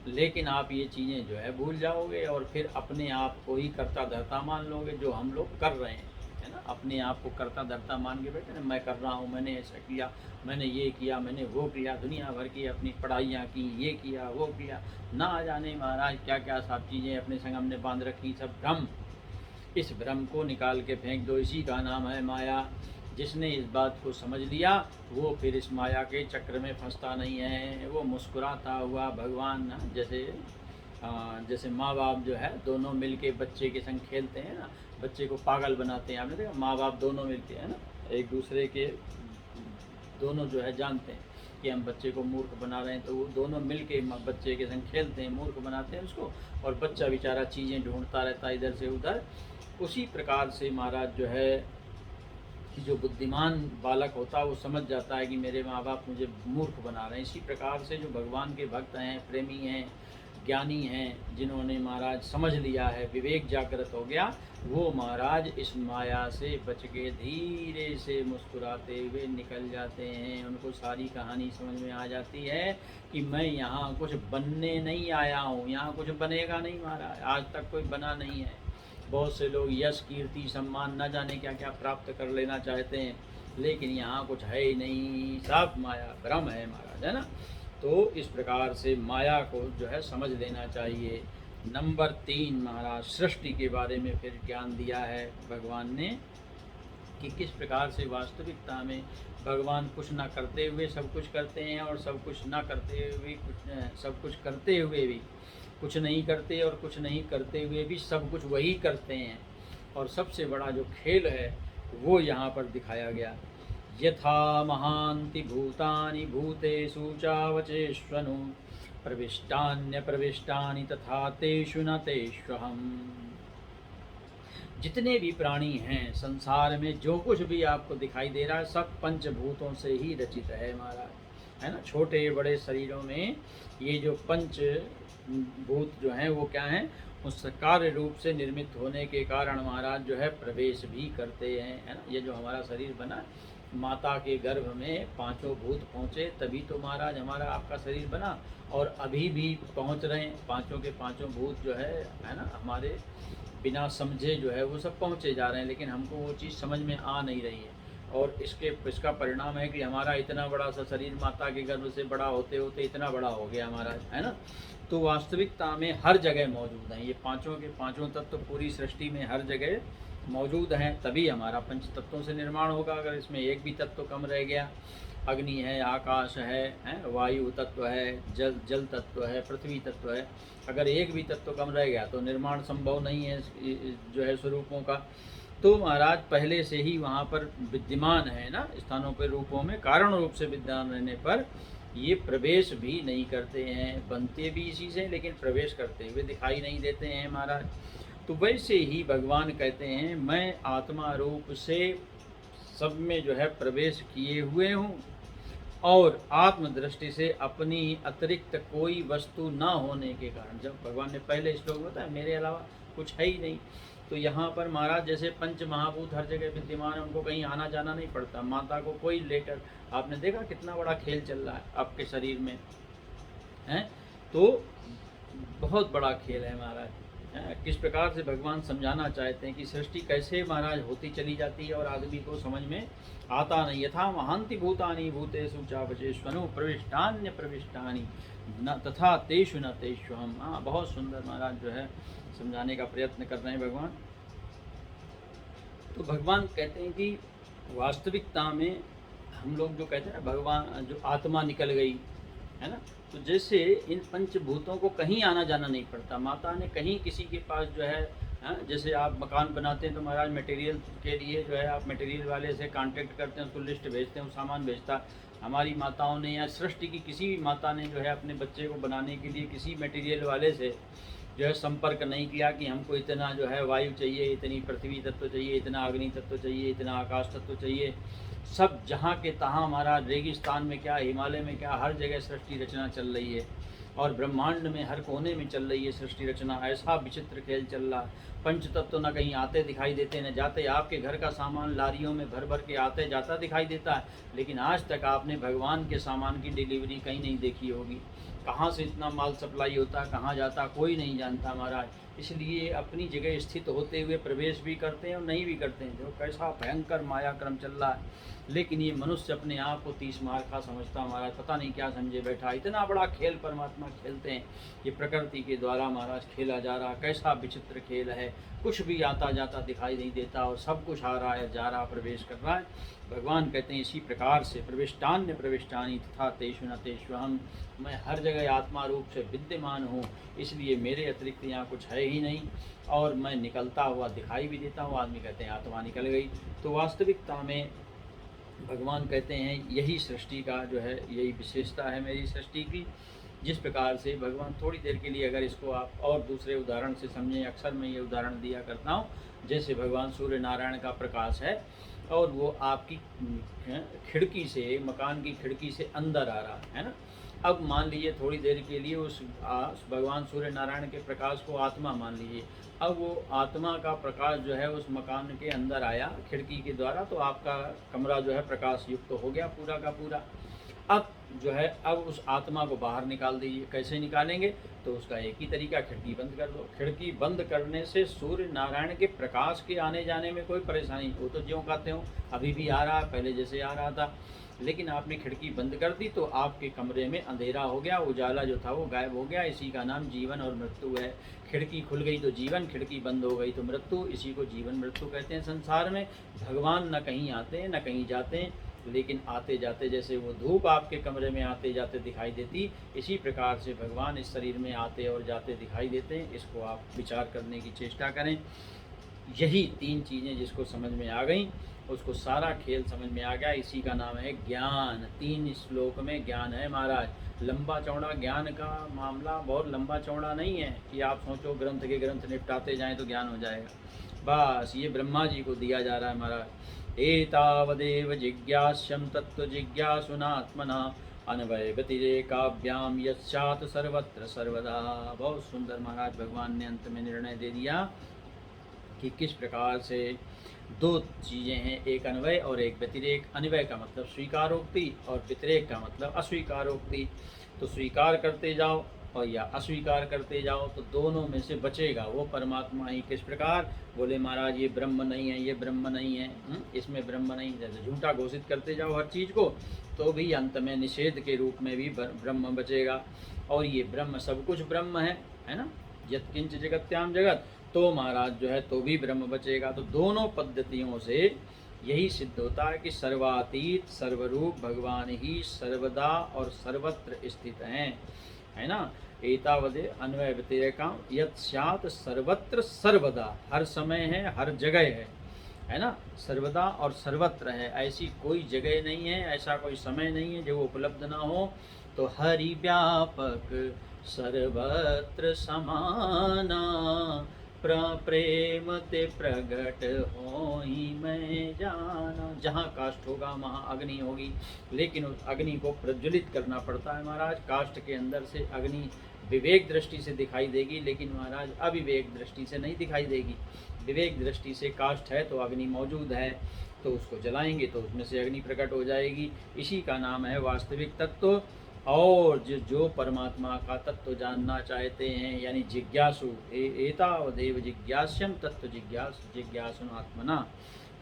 लेकिन आप ये चीज़ें जो है भूल जाओगे और फिर अपने आप को ही कर्ता धर्ता मान लोगे, जो हम लोग कर रहे हैं, है ना। अपने आप को कर्ता धर्ता मान के बैठे ना, मैं कर रहा हूँ, मैंने ऐसा किया, मैंने ये किया, मैंने वो किया, दुनिया भर की अपनी पढ़ाइयाँ की, ये किया वो किया, ना जाने महाराज क्या क्या सब चीज़ें अपने संग हमने बांध रखी, सब भ्रम। इस भ्रम को निकाल के फेंक दो, इसी का नाम है माया। जिसने इस बात को समझ लिया वो फिर इस माया के चक्र में फंसता नहीं है। वो मुस्कुराता हुआ भगवान, जैसे माँ बाप जो है दोनों मिल के बच्चे के संग खेलते हैं ना, बच्चे को पागल बनाते हैं। आपने देखा, माँ बाप दोनों मिलके, है ना, एक दूसरे के दोनों जो है जानते हैं कि हम बच्चे को मूर्ख बना रहे हैं, तो वो दोनों मिल के बच्चे के संग खेलते हैं, मूर्ख बनाते हैं उसको, और बच्चा बेचारा चीज़ें ढूंढता रहता है इधर से उधर। उसी प्रकार से महाराज जो है जो बुद्धिमान बालक होता है वो समझ जाता है कि मेरे माँ बाप मुझे मूर्ख बना रहे हैं। इसी प्रकार से जो भगवान के भक्त हैं, प्रेमी हैं, ज्ञानी हैं, जिन्होंने महाराज समझ लिया है, विवेक जागृत हो गया, वो महाराज इस माया से बच के धीरे से मुस्कुराते हुए निकल जाते हैं। उनको सारी कहानी समझ में आ जाती है कि मैं यहाँ कुछ बनने नहीं आया हूँ, यहाँ कुछ बनेगा नहीं महाराज, आज तक कोई बना नहीं है। बहुत से लोग यश कीर्ति सम्मान न जाने क्या क्या प्राप्त कर लेना चाहते हैं, लेकिन यहाँ कुछ है ही नहीं, सब माया भ्रम है महाराज, है ना। तो इस प्रकार से माया को जो है समझ लेना चाहिए। नंबर 3 महाराज सृष्टि के बारे में फिर ज्ञान दिया है भगवान ने कि किस प्रकार से वास्तविकता में भगवान कुछ ना करते हुए सब कुछ करते हैं, और सब कुछ ना करते हुए सब कुछ करते हुए भी कुछ नहीं करते, और कुछ नहीं करते हुए भी सब कुछ वही करते हैं। और सबसे बड़ा जो खेल है वो यहाँ पर दिखाया गया। यथा महांति भूतानि भूतेषु चावचेष्वनु प्रविष्टान्य प्रविष्टानि तथा तेषु न तेष्वहम्। जितने भी प्राणी हैं संसार में, जो कुछ भी आपको दिखाई दे रहा है, सब पंचभूतों से ही रचित है महाराज, है ना। छोटे बड़े शरीरों में ये जो पंच भूत जो हैं वो क्या हैं, उस कार्य रूप से निर्मित होने के कारण महाराज जो है प्रवेश भी करते हैं, है ना। ये जो हमारा शरीर बना, माता के गर्भ में पांचों भूत पहुँचे तभी तो महाराज हमारा आपका शरीर बना, और अभी भी पहुँच रहे हैं पांचों के पांचों भूत जो है ना, हमारे बिना समझे जो है वो सब पहुँचे जा रहे हैं, लेकिन हमको वो चीज़ समझ में आ नहीं रही है। और इसका परिणाम है कि हमारा इतना बड़ा सा शरीर माता के गर्भ से बड़ा होते होते इतना बड़ा हो गया हमारा, है ना। तो वास्तविकता में हर जगह मौजूद हैं ये पांचों के पांचों तत्व, पूरी सृष्टि में हर जगह मौजूद हैं, तभी हमारा पंच तत्वों से निर्माण होगा। अगर इसमें एक भी तत्व कम रह गया, अग्नि है, आकाश है, वायु तत्व है, जल तत्व है, पृथ्वी तत्व है, अगर एक भी तत्व कम रह गया तो निर्माण संभव नहीं है जो है स्वरूपों का। तो महाराज पहले से ही वहाँ पर विद्यमान है ना, स्थानों पर रूपों में कारण रूप से विद्यमान रहने पर ये प्रवेश भी नहीं करते हैं, बनते भी इसी से लेकिन प्रवेश करते हुए दिखाई नहीं देते हैं महाराज। तो वैसे ही भगवान कहते हैं मैं आत्मा रूप से सब में जो है प्रवेश किए हुए हूँ, और आत्मदृष्टि से अपनी अतिरिक्त कोई वस्तु न होने के कारण, जब भगवान ने पहले श्लोक में बताया मेरे अलावा कुछ है ही नहीं, तो यहाँ पर महाराज जैसे पंच महाभूत हर जगह विद्यमान है, उनको कहीं आना जाना नहीं पड़ता। माता को कोई लेकर, आपने देखा कितना बड़ा खेल चल रहा है आपके शरीर में है, तो बहुत बड़ा खेल है महाराज। किस प्रकार से भगवान समझाना चाहते हैं कि सृष्टि कैसे महाराज होती चली जाती है और आदमी को समझ में आता नहीं। यथा महांति भूतानि भूतेषु चापचेष्वनु प्रविष्टान्य प्रविष्टानि न तथा तेषु न तेषु हम। हाँ, बहुत सुंदर महाराज जो है समझाने का प्रयत्न कर रहे हैं भगवान। तो भगवान कहते हैं कि वास्तविकता में हम लोग जो कहते हैं भगवान जो आत्मा निकल गई है ना, तो जैसे इन पंचभूतों को कहीं आना जाना नहीं पड़ता। माता ने कहीं किसी के पास जो है जैसे आप मकान बनाते हैं तो महाराज मटेरियल के लिए जो है आप मटेरियल वाले से कांटेक्ट करते हैं, उसको लिस्ट भेजते हैं, वो सामान भेजता। हमारी माताओं ने या सृष्टि की किसी भी माता ने जो है अपने बच्चे को बनाने के लिए किसी मटेरियल वाले से जो है संपर्क नहीं किया कि हमको इतना जो है वायु चाहिए, इतनी पृथ्वी तत्व चाहिए, इतना अग्नि तत्व चाहिए, इतना आकाश तत्व चाहिए। सब जहाँ के तहाँ हमारा रेगिस्तान में क्या, हिमालय में क्या, हर जगह सृष्टि रचना चल रही है, और ब्रह्मांड में हर कोने में चल रही है सृष्टि रचना। ऐसा विचित्र खेल चल रहा। पंच तत्व न कहीं आते दिखाई देते न जाते। आपके घर का सामान लारियों में भर भर के आते जाता दिखाई देता है, लेकिन आज तक आपने भगवान के सामान की डिलीवरी कहीं नहीं देखी होगी। कहाँ से इतना माल सप्लाई होता, कहाँ जाता, कोई नहीं जानता महाराज। इसलिए अपनी जगह स्थित होते हुए प्रवेश भी करते हैं और नहीं भी करते हैं। जो कैसा भयंकर मायाक्रम चल रहा है, लेकिन ये मनुष्य अपने आप को 30 मार का समझता महाराज, पता नहीं क्या समझे बैठा। इतना बड़ा खेल परमात्मा खेलते हैं, ये प्रकृति के द्वारा महाराज खेला जा रहा। कैसा विचित्र खेल है, कुछ भी आता जाता दिखाई नहीं देता और सब कुछ आ रहा है, जा रहा, प्रवेश कर रहा है। भगवान कहते हैं इसी प्रकार से प्रविष्टान्य प्रविष्टानि तथा तेषु न तेषु हम। मैं हर जगह आत्मा रूप से विद्यमान हूँ, इसलिए मेरे अतिरिक्त यहाँ कुछ है ही नहीं, और मैं निकलता हुआ दिखाई भी देता हूँ। आदमी कहते हैं आत्मा निकल गई, तो वास्तविकता में भगवान कहते हैं यही सृष्टि का जो है, यही विशेषता है मेरी सृष्टि की। जिस प्रकार से भगवान, थोड़ी देर के लिए अगर इसको आप और दूसरे उदाहरण से समझें, अक्सर मैं ये उदाहरण दिया करता हूँ। जैसे भगवान सूर्य नारायण का प्रकाश है और वो आपकी खिड़की से, मकान की खिड़की से अंदर आ रहा है ना। अब मान लीजिए थोड़ी देर के लिए उस भगवान सूर्य नारायण के प्रकाश को आत्मा मान लीजिए। अब वो आत्मा का प्रकाश जो है उस मकान के अंदर आया खिड़की के द्वारा, तो आपका कमरा जो है प्रकाश युक्त तो हो गया पूरा का पूरा। अब जो है अब उस आत्मा को बाहर निकाल दीजिए। कैसे निकालेंगे? तो उसका एक ही तरीका, खिड़की बंद कर दो। खिड़की बंद करने से सूर्य नारायण के प्रकाश के आने जाने में कोई परेशानी, वो तो ज्यों कहते हो अभी भी आ रहा है, पहले जैसे आ रहा था। लेकिन आपने खिड़की बंद कर दी तो आपके कमरे में अंधेरा हो गया, उजाला जो था वो गायब हो गया। इसी का नाम जीवन और मृत्यु है। खिड़की खुल गई तो जीवन, खिड़की बंद हो गई तो मृत्यु। इसी को जीवन मृत्यु कहते हैं। संसार में भगवान न कहीं आते हैं न कहीं जाते हैं, लेकिन आते जाते, जैसे वो धूप आपके कमरे में आते जाते दिखाई देती, इसी प्रकार से भगवान इस शरीर में आते और जाते दिखाई देते हैं। इसको आप विचार करने की चेष्टा करें। यही 3 चीज़ें जिसको समझ में आ गई उसको सारा खेल समझ में आ गया। इसी का नाम है ज्ञान। 3 श्लोक में ज्ञान है महाराज। लंबा चौड़ा ज्ञान का मामला बहुत लंबा चौड़ा नहीं है कि आप सोचो ग्रंथ के ग्रंथ निपटाते जाएं तो ज्ञान हो जाएगा। बस ये ब्रह्मा जी को दिया जा रहा है महाराज। एतावदेव जिज्ञास्यं तत्व जिज्ञासुनात्मना अन्वय व्यतिरेकाभ्याम यस्यात् सर्वत्र सर्वदा। बहुत सुंदर महाराज भगवान ने अंत में निर्णय दे दिया कि किस प्रकार से 2 चीज़ें हैं, एक अन्वय और एक व्यतिरेक। अन्वय का मतलब स्वीकारोक्ति और व्यतिरेक का मतलब अस्वीकारोक्ति। तो स्वीकार करते जाओ और या अस्वीकार करते जाओ तो दोनों में से बचेगा वो परमात्मा ही। किस प्रकार? बोले महाराज ये ब्रह्म नहीं है, ये ब्रह्म नहीं है, इसमें ब्रह्म नहीं। जैसे झूठा घोषित करते जाओ हर चीज़ को तो भी अंत में निषेध के रूप में भी ब्रह्म बचेगा। और ये ब्रह्म सब कुछ ब्रह्म है ना। यत्किंच जगत्याम जगत, तो महाराज जो है तो भी ब्रह्म बचेगा। तो दोनों पद्धतियों से यही सिद्ध होता है कि सर्वातीत सर्वरूप भगवान ही सर्वदा और सर्वत्र स्थित हैं, है ना। एतावदे अन्वय व्यतिरेकम यत् स्यात् सर्वत्र सर्वदा, हर समय है, हर जगह है ना। सर्वदा और सर्वत्र है, ऐसी कोई जगह नहीं है, ऐसा कोई समय नहीं है जो उपलब्ध ना हो। तो हरि व्यापक सर्वत्र समाना, प्रेम ते प्रगट होई मैं जाना। जहाँ काष्ठ होगा वहाँ अग्नि होगी, लेकिन उस अग्नि को प्रज्वलित करना पड़ता है महाराज। काष्ठ के अंदर से अग्नि विवेक दृष्टि से दिखाई देगी, लेकिन महाराज अविवेक दृष्टि से नहीं दिखाई देगी। विवेक दृष्टि से काष्ठ है तो अग्नि मौजूद है, तो उसको जलाएंगे तो उसमें से अग्नि प्रकट हो जाएगी। इसी का नाम है वास्तविक तत्व। और जो परमात्मा का तत्व जानना चाहते हैं, यानी जिज्ञासु, एतावदेव जिज्ञास्यम तत्व जिज्ञासु आत्मना,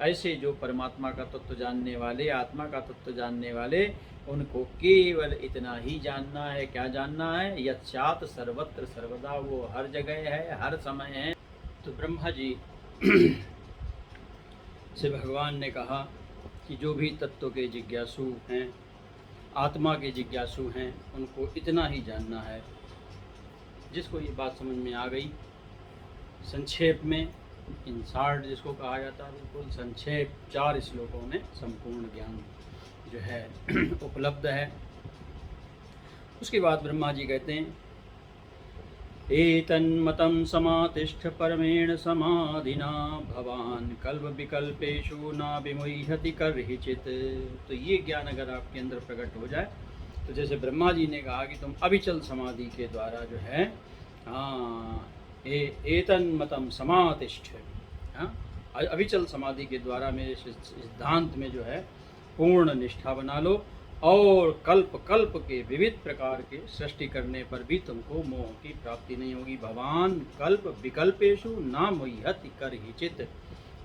ऐसे जो परमात्मा का तत्व जानने वाले, आत्मा का तत्व जानने वाले, उनको केवल इतना ही जानना है। क्या जानना है? यत्स्यात् सर्वत्र सर्वदा, वो हर जगह है, हर समय है। तो ब्रह्मा जी से भगवान ने कहा कि जो भी तत्व के जिज्ञासु हैं, आत्मा के जिज्ञासु हैं, उनको इतना ही जानना है। जिसको ये बात समझ में आ गई, संक्षेप में इन शार्ट जिसको कहा जाता है, बिल्कुल संक्षेप 4 श्लोकों में संपूर्ण ज्ञान जो है उपलब्ध है। उसके बाद ब्रह्मा जी कहते हैं, एतन्मतं समातिष्ठ परमेण समाधिना, भवान कल्प विकल्पेषु न विमुह्यति कर्हिचित्। तो ये ज्ञान अगर आपके अंदर प्रकट हो जाए, तो जैसे ब्रह्मा जी ने कहा कि तुम अविचल समाधि के द्वारा जो है एतन्मतं समातिष्ठ, अविचल समाधि के द्वारा मेरे सिद्धांत में जो है पूर्ण निष्ठा बना लो, और कल्प कल्प के विविध प्रकार के सृष्टि करने पर भी तुमको मोह की प्राप्ति नहीं होगी। भगवान कल्प विकल्पेषु न मुह्यति कर्हिचित्,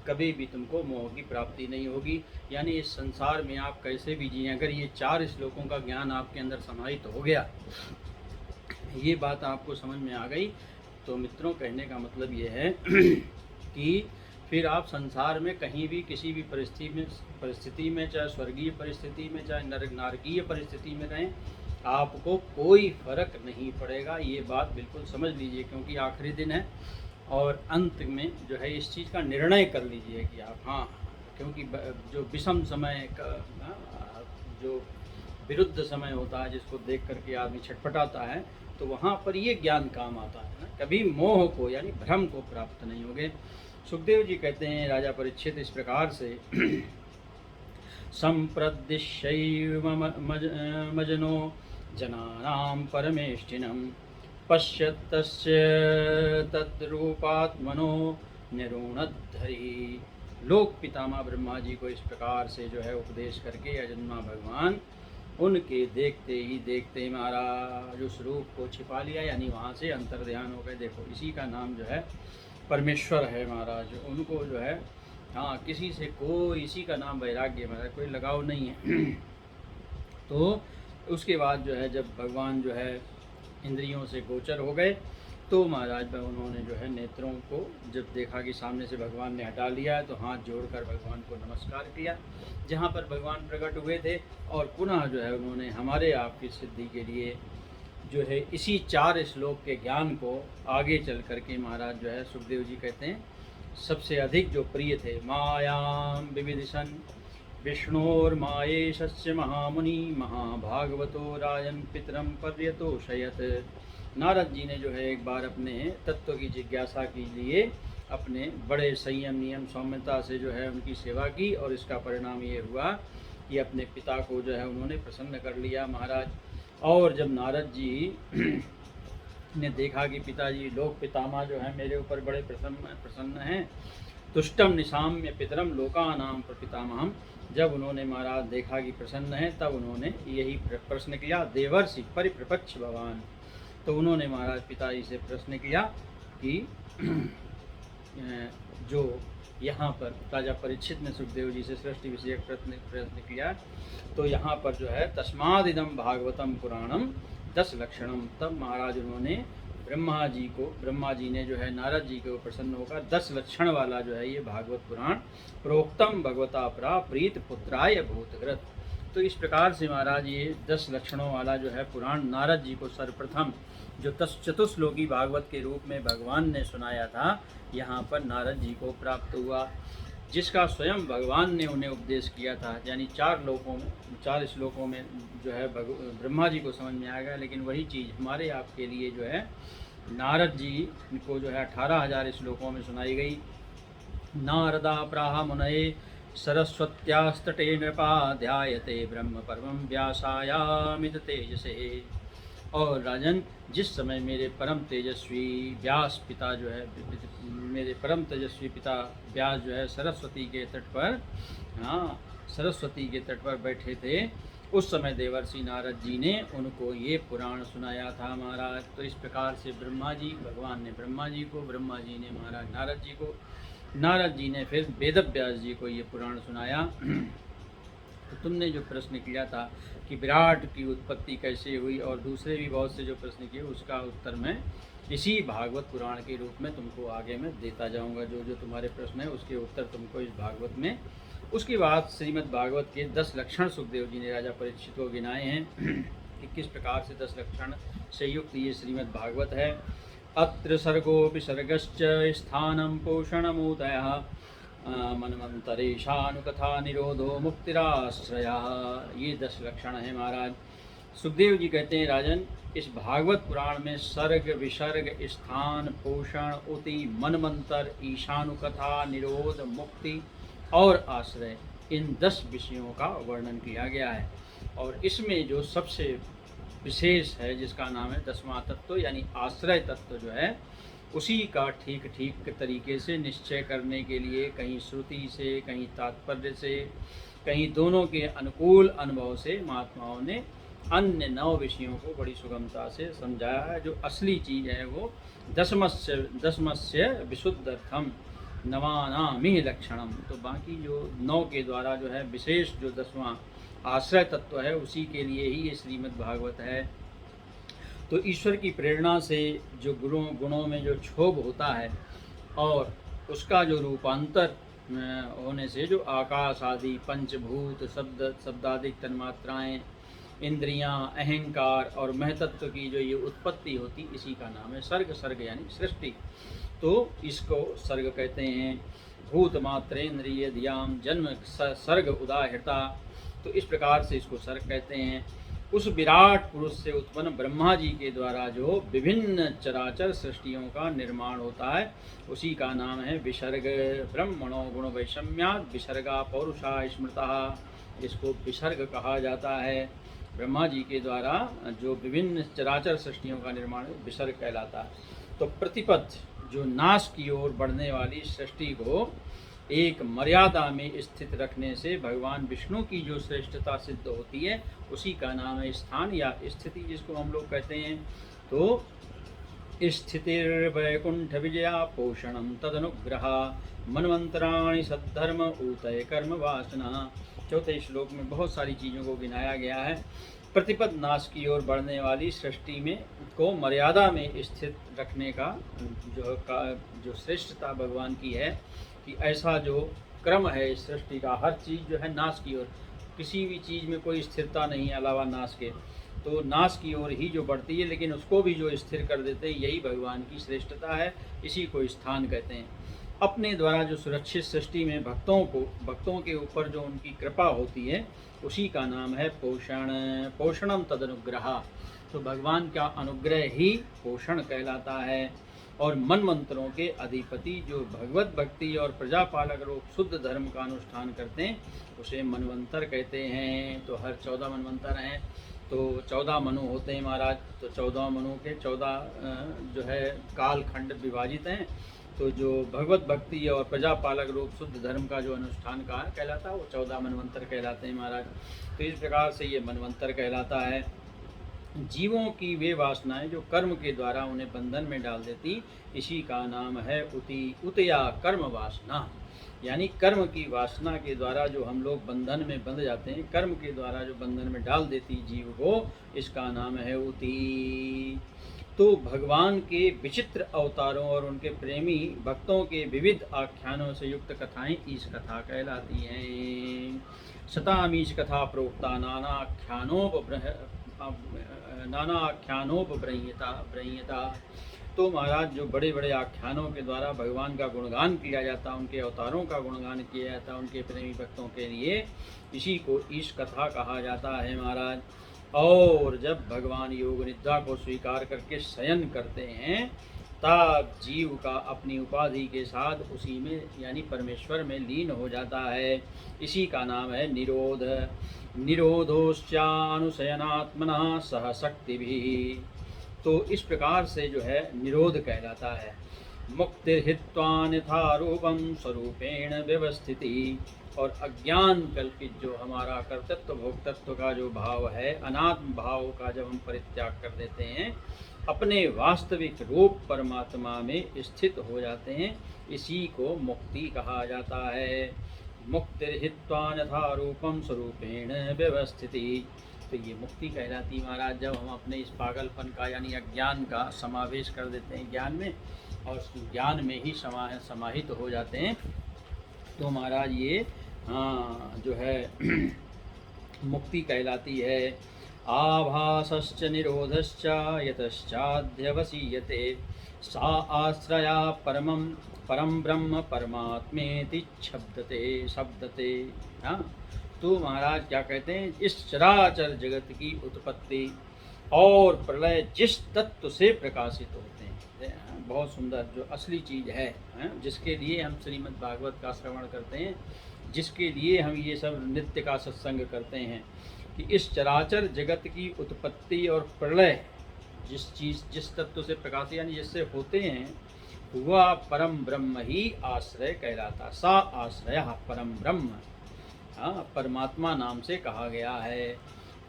कभी भी तुमको मोह की प्राप्ति नहीं होगी। यानी इस संसार में आप कैसे भी जिए, अगर ये 4 श्लोकों का ज्ञान आपके अंदर समाहित हो गया, ये बात आपको समझ में आ गई, तो मित्रों कहने का मतलब ये है कि फिर आप संसार में कहीं भी किसी भी परिस्थिति में, चाहे स्वर्गीय परिस्थिति में, चाहे नारकीय परिस्थिति में रहें, आपको कोई फर्क नहीं पड़ेगा। ये बात बिल्कुल समझ लीजिए, क्योंकि आखिरी दिन है और अंत में जो है इस चीज़ का निर्णय कर लीजिए कि आप क्योंकि जो विषम समय का जो विरुद्ध समय होता है, जिसको देख करके आदमी छटपटाता है, तो वहाँ पर ये ज्ञान काम आता है ना। कभी मोह को यानी भ्रम को प्राप्त नहीं होगे। सुखदेव जी कहते हैं, राजा परीक्षित इस प्रकार से संप्रदिश्यैव मजनो जनानां परमेष्टिनं पश्यतस्य तद्रूपात्मनो निरुणद्धरि। लोक पितामह ब्रह्मा जी को इस प्रकार से जो है उपदेश करके अजन्मा भगवान उनके देखते ही महाराज उस रूप को छिपा लिया, यानी वहाँ से अंतर्ध्यान हो गए। देखो इसी का नाम जो है परमेश्वर है महाराज। उनको जो है किसी से कोई, इसी का नाम वैराग्य महाराज, कोई लगाव नहीं है। तो उसके बाद जो है जब भगवान जो है इंद्रियों से गोचर हो गए, तो महाराज उन्होंने जो है नेत्रों को जब देखा कि सामने से भगवान ने हटा लिया है, तो हाथ जोड़कर भगवान को नमस्कार किया जहाँ पर भगवान प्रकट हुए थे, और पुनः जो है उन्होंने हमारे आपकी सिद्धि के लिए जो है इसी 4 श्लोक के ज्ञान को आगे चल करके महाराज जो है सुखदेव जी कहते हैं सबसे अधिक जो प्रिय थे। मायाम विविदिशन विष्णोर्मायेशस्य महामुनि महाभागवतो राजन पितरम पर्यतोषयत। नारद जी ने जो है एक बार अपने तत्व की जिज्ञासा के लिए अपने बड़े संयम नियम सौम्यता से जो है उनकी सेवा की, और इसका परिणाम ये हुआ कि अपने पिता को जो है उन्होंने प्रसन्न कर लिया महाराज। और जब नारद जी ने देखा कि पिताजी लोक पितामह जो है मेरे ऊपर बड़े प्रसन्न हैं, तुष्टम निशाम्य पितरम लोकानाम प्रपितामहम, जब उन्होंने महाराज देखा कि प्रसन्न है, तब उन्होंने यही प्रश्न किया, देवर्षि परिप्रपच्छ भगवान। तो उन्होंने महाराज पिताजी से प्रश्न किया कि जो यहाँ पर राजा परीक्षित ने सुखदेव जी से सृष्टि विषयक प्रश्न किया, तो यहाँ पर जो है तस्मादिदम भागवतम पुराणम 10 लक्षणम। तब महाराज उन्होंने ब्रह्मा जी ने जो है नारद जी को प्रसन्न होकर 10 लक्षण वाला जो है ये भागवत पुराण प्रोक्तम भगवता प्रा प्रीत पुत्राय भूतकृत। तो इस प्रकार से महाराज ये 10 लक्षणों वाला जो है पुराण नारद जी को सर्वप्रथम जो चतुश्लोकी भागवत के रूप में भगवान ने सुनाया था, यहाँ पर नारद जी को प्राप्त हुआ। जिसका स्वयं भगवान ने उन्हें उपदेश किया था। यानी 4 श्लोकों में जो है ब्रह्मा जी को समझ में आ गया, लेकिन वही चीज़ हमारे आपके लिए जो है नारद जी को जो है 18,000 श्लोकों में सुनाई गई। नारदा प्राह मुनये सरस्वत्यास्तटे नृपा ध्यायते ब्रह्म परमं व्यासायामित तेजसे। और राजन, जिस समय मेरे परम तेजस्वी व्यास पिता जो है, मेरे परम तेजस्वी पिता व्यास जो है सरस्वती के तट पर, हाँ, सरस्वती के तट पर बैठे थे, उस समय देवर्षि नारद जी ने उनको ये पुराण सुनाया था महाराज। तो इस प्रकार से ब्रह्मा जी, भगवान ने ब्रह्मा जी को, ब्रह्मा जी ने महाराज नारद जी को, नारद जी ने फिर वेदव्यास जी को ये पुराण सुनाया। तो तुमने जो प्रश्न किया था कि विराट की उत्पत्ति कैसे हुई और दूसरे भी बहुत से जो प्रश्न किए, उसका उत्तर मैं इसी भागवत पुराण के रूप में तुमको आगे मैं देता जाऊंगा। जो जो तुम्हारे प्रश्न है उसके उत्तर तुमको इस भागवत में। उसके बाद श्रीमद् भागवत के 10 लक्षण सुखदेव जी ने राजा परीक्षित को गिनाए हैं कि किस प्रकार से 10 लक्षण से युक्त ये श्रीमद् भागवत है। अत्र सर्गो विसर्गश्च स्थानं पोषणमुदयः मनमंतरेशानुकथा निरोधो मुक्तिराश्रया। ये 10 लक्षण हैं महाराज। सुखदेव जी कहते हैं राजन, इस भागवत पुराण में सर्ग, विसर्ग, स्थान, पोषण, उति, मनमंतर, ईशानुकथा, निरोध, मुक्ति और आश्रय, इन 10 विषयों का वर्णन किया गया है। और इसमें जो सबसे विशेष है, जिसका नाम है 10वां तत्व यानी आश्रय तत्व जो है, उसी का ठीक ठीक तरीके से निश्चय करने के लिए कहीं श्रुति से, कहीं तात्पर्य से, कहीं दोनों के अनुकूल अनुभव से महात्माओं ने अन्य 9 विषयों को बड़ी सुगमता से समझाया है। जो असली चीज़ है वो दशमस्य विशुद्धर्थम नवानामि लक्षणम। तो बाकी जो 9 के द्वारा जो है विशेष जो 10वां आश्रय तत्व है, उसी के लिए ही ये श्रीमद् भागवत है। तो ईश्वर की प्रेरणा से जो गुणों में जो क्षोभ होता है और उसका जो रूपांतर होने से जो आकाश आदि पंचभूत, शब्दादिक तन्मात्राएं, इंद्रियां, अहंकार और महतत्व की जो ये उत्पत्ति होती, इसी का नाम है सर्ग। सर्ग यानी सृष्टि। तो इसको सर्ग कहते हैं। भूत मात्रेन्द्रिय धियाम जन्म सर्ग उदाहृता। तो इस प्रकार से इसको सर्ग कहते हैं। उस विराट पुरुष से उत्पन्न ब्रह्मा जी के द्वारा जो विभिन्न चराचर सृष्टियों का निर्माण होता है, उसी का नाम है विसर्ग। ब्रह्मणो गुण वैषम्यात् विसर्गा पौरुषा स्मृता। इसको विसर्ग कहा जाता है। ब्रह्मा जी के द्वारा जो विभिन्न चराचर सृष्टियों का निर्माण विसर्ग कहलाता है। तो प्रतिपद जो नाश की ओर बढ़ने वाली सृष्टि को एक मर्यादा में स्थित रखने से भगवान विष्णु की जो श्रेष्ठता सिद्ध होती है, उसी का नाम है स्थान या स्थिति, जिसको हम लोग कहते हैं। तो स्थितिर्वैकुंठ विजया पोषणम तदनुग्रह मनवंतराणि सद्धर्म ऊतय कर्म वासना। चौथे श्लोक में बहुत सारी चीज़ों को गिनाया गया है। प्रतिपद नाश की ओर बढ़ने वाली सृष्टि में को मर्यादा में स्थित रखने का जो श्रेष्ठता भगवान की है कि ऐसा जो क्रम है सृष्टि का, हर चीज़ जो है नाश की ओर, किसी भी चीज़ में कोई स्थिरता नहीं अलावा नाश के, तो नाश की ओर ही जो बढ़ती है, लेकिन उसको भी जो स्थिर कर देते हैं, यही भगवान की श्रेष्ठता है। इसी को स्थान कहते हैं। अपने द्वारा जो सुरक्षित सृष्टि में भक्तों के ऊपर जो उनकी कृपा होती है, उसी का नाम है पोषण। पोषणम तदनुग्रह। तो भगवान का अनुग्रह ही पोषण कहलाता है। और मन मंत्रों के अधिपति जो भगवत भक्ति और प्रजापालक रूप शुद्ध धर्म का अनुष्ठान करते हैं, उसे मनवंतर कहते हैं। तो हर 14 मनवंतर हैं। तो 14 मनु होते हैं महाराज। तो 14 मनु के 14 जो है काल खंड विभाजित हैं। तो जो भगवत भक्ति और प्रजापालक रूप शुद्ध धर्म का जो अनुष्ठान का कहलाता है, वो 14 मनवंतर कहलाते हैं महाराज। तो इस प्रकार से ये मनवंतर कहलाता है। जीवों की वे वासनाएं जो कर्म के द्वारा उन्हें बंधन में डाल देती, इसी का नाम है उतया कर्म वासना। यानी कर्म की वासना के द्वारा जो हम लोग बंधन में बंध जाते हैं, कर्म के द्वारा जो बंधन में डाल देती जीव को, इसका नाम है उति। तो भगवान के विचित्र अवतारों और उनके प्रेमी भक्तों के विविध आख्यानों से युक्त कथाएं ईश कथा कहलाती हैं। शतामीश कथा प्रोक्ता नाना आख्यानोपब्रह्यता। तो महाराज जो बड़े बड़े आख्यानों के द्वारा भगवान का गुणगान किया जाता है, उनके अवतारों का गुणगान किया जाता है उनके प्रेमी भक्तों के लिए, इसी को ईश कथा कहा जाता है महाराज। और जब भगवान योग निद्रा को स्वीकार करके शयन करते हैं, तब जीव का अपनी उपाधि के साथ उसी में यानी परमेश्वर में लीन हो जाता है। इसी का नाम है निरोध। निरोधोश्चानुशयनात्मना सह शक्ति भी। तो इस प्रकार से जो है निरोध कहलाता है। मुक्तिर्हित्वा रूपम स्वरूपेण व्यवस्थिति। और अज्ञान कल्पित जो हमारा कर्तृत्व भोक्तत्व का जो भाव है, अनात्म भाव का जब हम परित्याग कर देते हैं, अपने वास्तविक रूप परमात्मा में स्थित हो जाते हैं, इसी को मुक्ति कहा जाता है। मुक्तिर्हित्वा रूपम स्वरूपेण व्यवस्थिति। तो ये मुक्ति कहलाती महाराज, जब हम अपने इस पागलपन का यानी अज्ञान का समावेश कर देते हैं ज्ञान में, और ज्ञान में ही समाहित हो जाते हैं, तो महाराज ये जो है मुक्ति कहलाती है। आभासश्च निरोधश्च यतश्चाध्यवसीयते सा आश्रया परम ब्रह्म परमात्मेति शब्दते। हाँ, तो महाराज क्या कहते हैं, इस चराचर जगत की उत्पत्ति और प्रलय जिस तत्व से प्रकाशित होते हैं, बहुत सुंदर जो असली चीज़ है, जिसके लिए हम श्रीमद् भागवत का श्रवण करते हैं, जिसके लिए हम ये सब नित्य का सत्संग करते हैं, कि इस चराचर जगत की उत्पत्ति और प्रलय जिस तत्व से प्रकाशित यानी जिससे होते हैं, वह परम ब्रह्म ही आश्रय कहलाता। सा आश्रय परम ब्रह्म, हाँ, परमात्मा नाम से कहा गया है।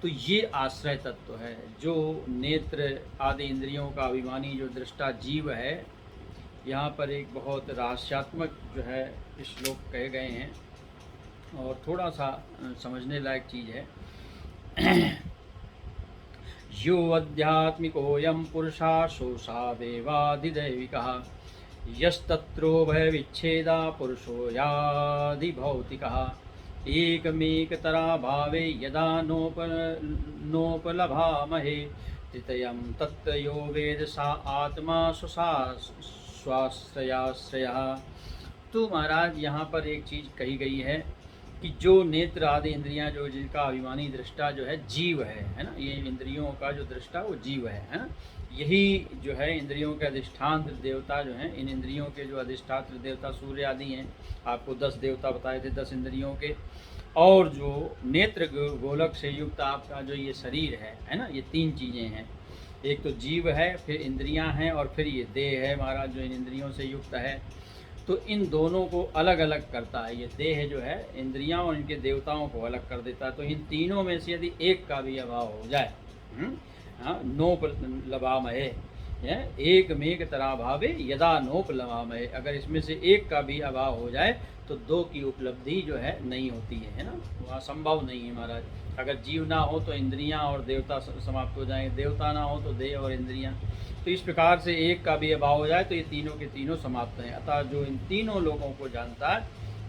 तो ये आश्रय तत्व है जो नेत्र आदि इंद्रियों का अभिमानी जो दृष्टा जीव है। यहाँ पर एक बहुत रहस्यात्मक जो है श्लोक कहे गए हैं और थोड़ा सा समझने लायक चीज़ है। यो अध्यात्मिकोऽयं पुरुषा शोषा देवादिदैविकः यस्तत्रोभय विच्छेदा पुरुषो यादि भौतिकः एकमेकतरा भावे यदा नोपलभामहे तृतीयं तत्र यो वेद सा आत्मा स्वाश्रयाश्रयः। तो महाराज यहाँ पर एक चीज़ कही गई है कि जो नेत्र आदि इंद्रियां जो जिनका अभिमानी दृष्टा जो है जीव है ना, ये इंद्रियों का जो दृष्टा वो जीव है ना, यही जो है इंद्रियों के अधिष्ठान देवता जो हैं, इन इंद्रियों के जो अधिष्ठात्र देवता सूर्य आदि हैं। आपको 10 देवता बताए थे 10 इंद्रियों के, और जो नेत्र गोलक से युक्त आपका जो ये शरीर है ना, ये 3 चीज़ें हैं। एक तो जीव है, फिर इंद्रियां हैं, और फिर ये देह है महाराज जो इन इंद्रियों से युक्त है। तो इन दोनों को अलग अलग करता है। ये देह जो है इंद्रियां और इनके देवताओं को अलग कर देता है। तो इन तीनों में से यदि एक का भी अभाव हो जाए, नोपलभामहे, एक मेघ तरा भावे यदा नोपलभामहे, अगर इसमें से एक का भी अभाव हो जाए तो 2 की उपलब्धि जो है नहीं होती है ना, वह संभव नहीं है महाराज। अगर जीव ना हो तो इंद्रियां और देवता समाप्त हो जाएंगे, देवता ना हो तो देह और इंद्रियां। तो इस प्रकार से एक का भी अभाव हो जाए तो ये तीनों के तीनों समाप्त हैं। अतः जो इन तीनों लोगों को जानता है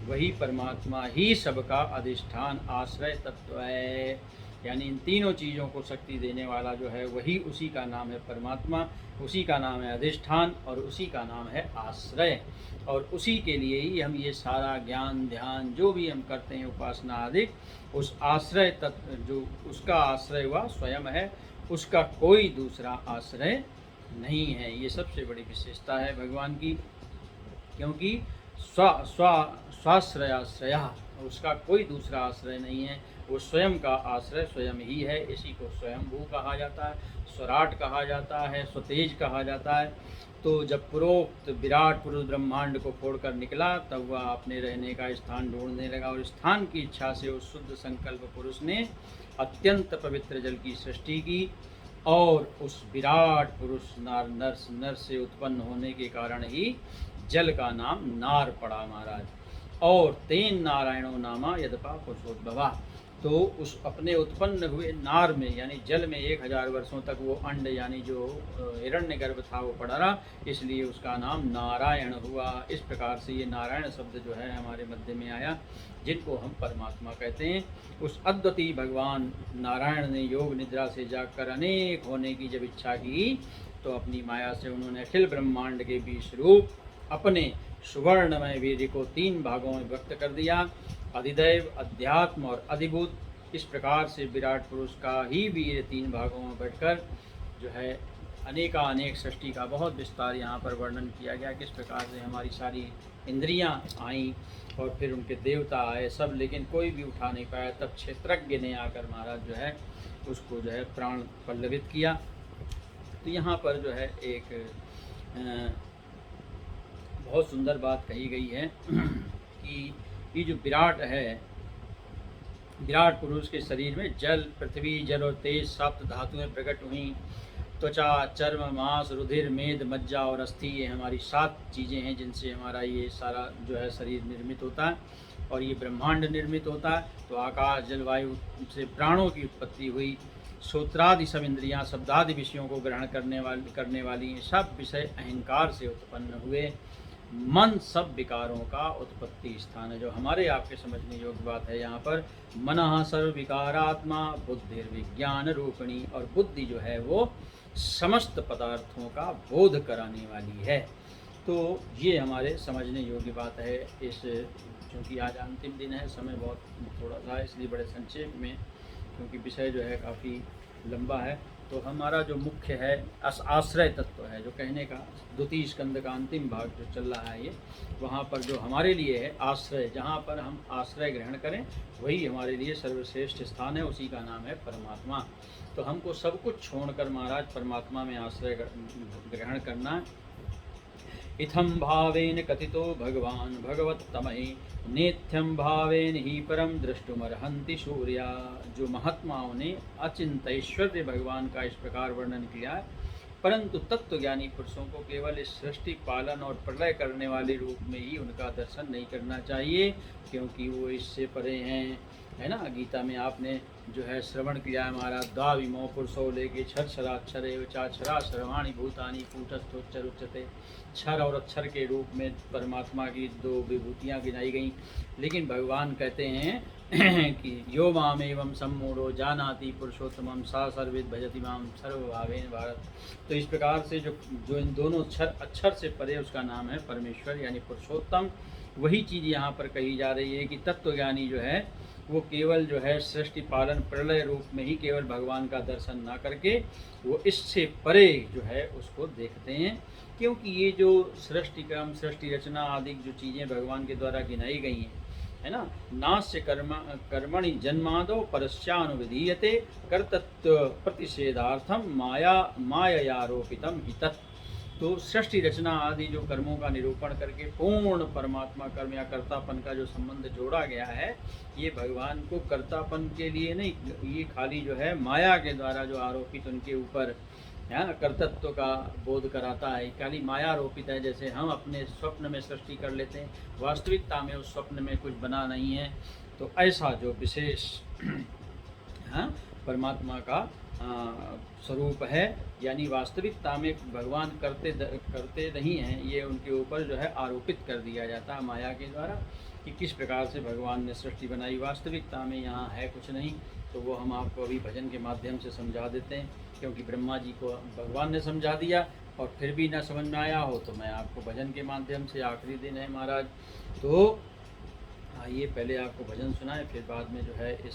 वही परमात्मा ही सबका अधिष्ठान आश्रय तत्व है। यानी इन तीनों चीज़ों को शक्ति देने वाला जो है वही, उसी का नाम है परमात्मा, उसी का नाम है अधिष्ठान और उसी का नाम है आश्रय। और उसी के लिए ही हम ये सारा ज्ञान ध्यान जो भी हम करते हैं उपासना आदि, उस आश्रय तत्व जो उसका आश्रय हुआ स्वयं है, उसका कोई दूसरा आश्रय नहीं है। ये सबसे बड़ी विशेषता है भगवान की, क्योंकि स्वाश्रयाश्रय, उसका कोई दूसरा आश्रय नहीं है, वो स्वयं का आश्रय स्वयं ही है। इसी को स्वयंभू कहा जाता है, स्वराट कहा जाता है, स्वतेज कहा जाता है। तो जब पुरोक्त विराट पुरुष ब्रह्मांड को फोड़कर निकला तब वह अपने रहने का स्थान ढूंढने लगा, और स्थान की इच्छा से उस शुद्ध संकल्प पुरुष ने अत्यंत पवित्र जल की सृष्टि की, और उस विराट पुरुष नर से उत्पन्न होने के कारण ही जल का नाम नार पड़ा महाराज। और तेन नारायणो नामा यद्यपा पुरुषोद्भवा, तो उस अपने उत्पन्न हुए नार में यानी जल में 1000 वर्षों तक वो अंड यानी जो हिरण्यगर्भ था वो पड़ा रहा, इसलिए उसका नाम नारायण हुआ। इस प्रकार से ये नारायण शब्द जो है हमारे मध्य में आया, जिनको हम परमात्मा कहते हैं। उस अद्वितीय भगवान नारायण ने योग निद्रा से जागकर अनेक होने की जब इच्छा की तो अपनी माया से उन्होंने अखिल ब्रह्मांड के 20 रूप अपने सुवर्णमय वीर्य को 3 भागों में व्यक्त कर दिया। अधिदैव, अध्यात्म और अधिभूत, इस प्रकार से विराट पुरुष का ही वीर्य 3 भागों में बैठकर जो है अनेक सृष्टि का बहुत विस्तार यहाँ पर वर्णन किया गया। किस प्रकार से हमारी सारी इंद्रियां आईं और फिर उनके देवता आए सब, लेकिन कोई भी उठा नहीं पाया। तब क्षेत्रज्ञ ने आकर महाराज जो है उसको जो है प्राण पल्लवित किया। तो यहाँ पर जो है एक बहुत सुंदर बात कही गई है कि ये जो विराट है, विराट पुरुष के शरीर में जल, पृथ्वी, जल और तेज 7 धातुएं प्रकट हुई। त्वचा, चर्म, मांस, रुधिर, मेद, मज्जा और अस्थि, ये हमारी 7 चीज़ें हैं जिनसे हमारा ये सारा जो है शरीर निर्मित होता है और ये ब्रह्मांड निर्मित होता है। तो आकाश, जलवायु से प्राणों की उत्पत्ति हुई। श्रोत्रादि सब इंद्रियां शब्दादि विषयों को ग्रहण करने वाली सब विषय अहंकार से उत्पन्न हुए। मन सब विकारों का उत्पत्ति स्थान है। जो हमारे आपके समझने योग्य बात है यहाँ पर, मनः सर्व विकारात्मा बुद्धिर्विज्ञान रूपिणी, और बुद्धि जो है वो समस्त पदार्थों का बोध कराने वाली है। तो ये हमारे समझने योग्य बात है। इस क्योंकि आज अंतिम दिन है, समय बहुत थोड़ा सा, इसलिए बड़े संक्षेप में, क्योंकि विषय जो है काफ़ी लंबा है। तो हमारा जो मुख्य है आश्रय तत्व है, जो कहने का 2 स्कंद का अंतिम भाग जो चल रहा है ये, वहाँ पर जो हमारे लिए है आश्रय, जहाँ पर हम आश्रय ग्रहण करें वही हमारे लिए सर्वश्रेष्ठ स्थान है, उसी का नाम है परमात्मा। तो हमको सब कुछ छोड़कर महाराज परमात्मा में आश्रय ग्रहण करना है। इत्थं भावेन कथितो भगवान भगवत्तमहि नेत्यं भावेन ही परम द्रष्टुमर्हन्ति सूर्या। जो महात्माओं ने अचिंत्यैश्वर्य भगवान का इस प्रकार वर्णन किया है, परंतु तत्वज्ञानी पुरुषों को केवल इस सृष्टि पालन और प्रलय करने वाले रूप में ही उनका दर्शन नहीं करना चाहिए, क्योंकि वो इससे परे हैं, है ना। गीता में आपने जो है श्रवण किया है महाराज, द्वाविमो पुरुषो लेके क्षर एव चाक्षरा सर्वाणि भूतानि कूटस्थोच्चर उच्यते। क्षर और अक्षर के रूप में परमात्मा की 2 विभूतियाँ गिनाई गई, लेकिन भगवान कहते हैं कि यो माम एवं सम्मूढ़ो जानाति पुरुषोत्तमं सा सर्विद भजति माम सर्वभावेन भारत। तो इस प्रकार से जो इन दोनों अक्षर से परे, उसका नाम है परमेश्वर यानी पुरुषोत्तम। वही चीज़ यहाँ पर कही जा रही है कि तत्वज्ञानी जो है वो केवल जो है सृष्टि पालन प्रलय रूप में ही केवल भगवान का दर्शन ना करके वो इससे परे जो है उसको देखते हैं। क्योंकि ये जो सृष्टि क्रम, सृष्टि रचना आदि जो चीज़ें भगवान के द्वारा गिनाई गई हैं, है ना, नास्य कर्मणि जन्मादो परस्यानुविधीयते कर्तृत्व प्रतिषेधार्थम माययारोपितम हि तत्। तो सृष्टि रचना आदि जो कर्मों का निरूपण करके पूर्ण परमात्मा कर्म या कर्तापन का जो संबंध जोड़ा गया है, ये भगवान को कर्तापन के लिए नहीं, ये खाली जो है माया के द्वारा जो आरोपित उनके ऊपर कर्तृत्व का बोध कराता है, खाली माया आरोपित है। जैसे हम अपने स्वप्न में सृष्टि कर लेते हैं, वास्तविकता में उस स्वप्न में कुछ बना नहीं है। तो ऐसा जो विशेष परमात्मा का स्वरूप है, यानी वास्तविकता में भगवान करते नहीं हैं, ये उनके ऊपर जो है आरोपित कर दिया जाता है माया के द्वारा कि किस प्रकार से भगवान ने सृष्टि बनाई। वास्तविकता में यहाँ है कुछ नहीं। तो वो हम आपको अभी भजन के माध्यम से समझा देते हैं, क्योंकि ब्रह्मा जी को भगवान ने समझा दिया और फिर भी न समझ में आया हो, तो मैं आपको भजन के माध्यम से, आखिरी दिन है महाराज, तो आइए पहले आपको भजन सुनाएं, फिर बाद में जो है इस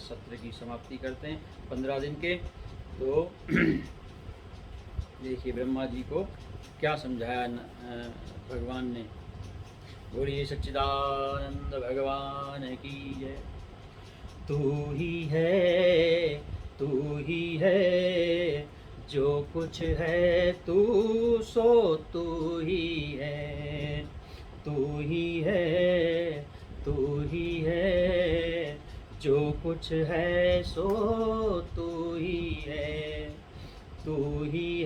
सत्र की समाप्ति करते हैं 15 दिन के। तो देखिए ब्रह्मा जी को क्या समझाया भगवान ने। बोलिए सच्चिदानंद भगवान की जय। तू ही है जो कुछ है तू सो तू ही है, तू ही है जो कुछ है सो तू ही है, तू ही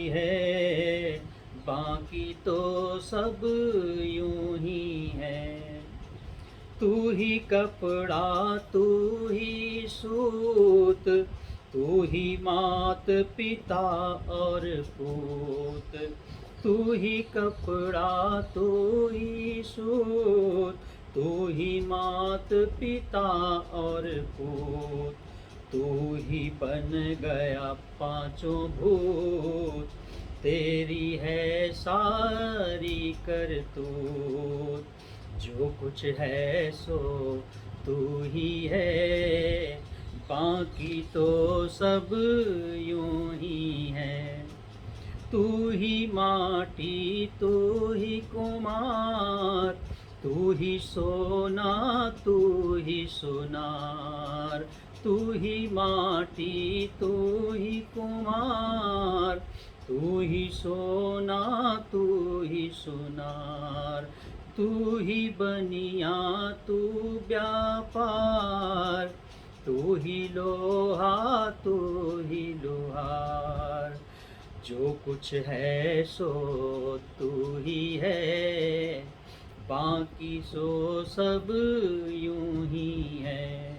है बाकी तो सब यूं ही है। तू ही कपड़ा तू ही सूत, तू ही मात पिता और पूत। तू ही कपड़ा तू ही सूत, तू ही मात पिता और पूत। तू ही बन गया पांचों भूत, तेरी है सारी करतूत, जो कुछ है सो तू ही है, बाकी तो सब यूं ही है। तू ही माटी तू ही कुमार, तू ही सोना तू ही सुनार, तू ही माटी तू ही कुमार, तू ही सोना तू ही सुनार, तू ही बनिया तू व्यापार, तू ही लोहा तू ही लोहार, जो कुछ है सो तू ही है, बाकी सो सब यूं ही है।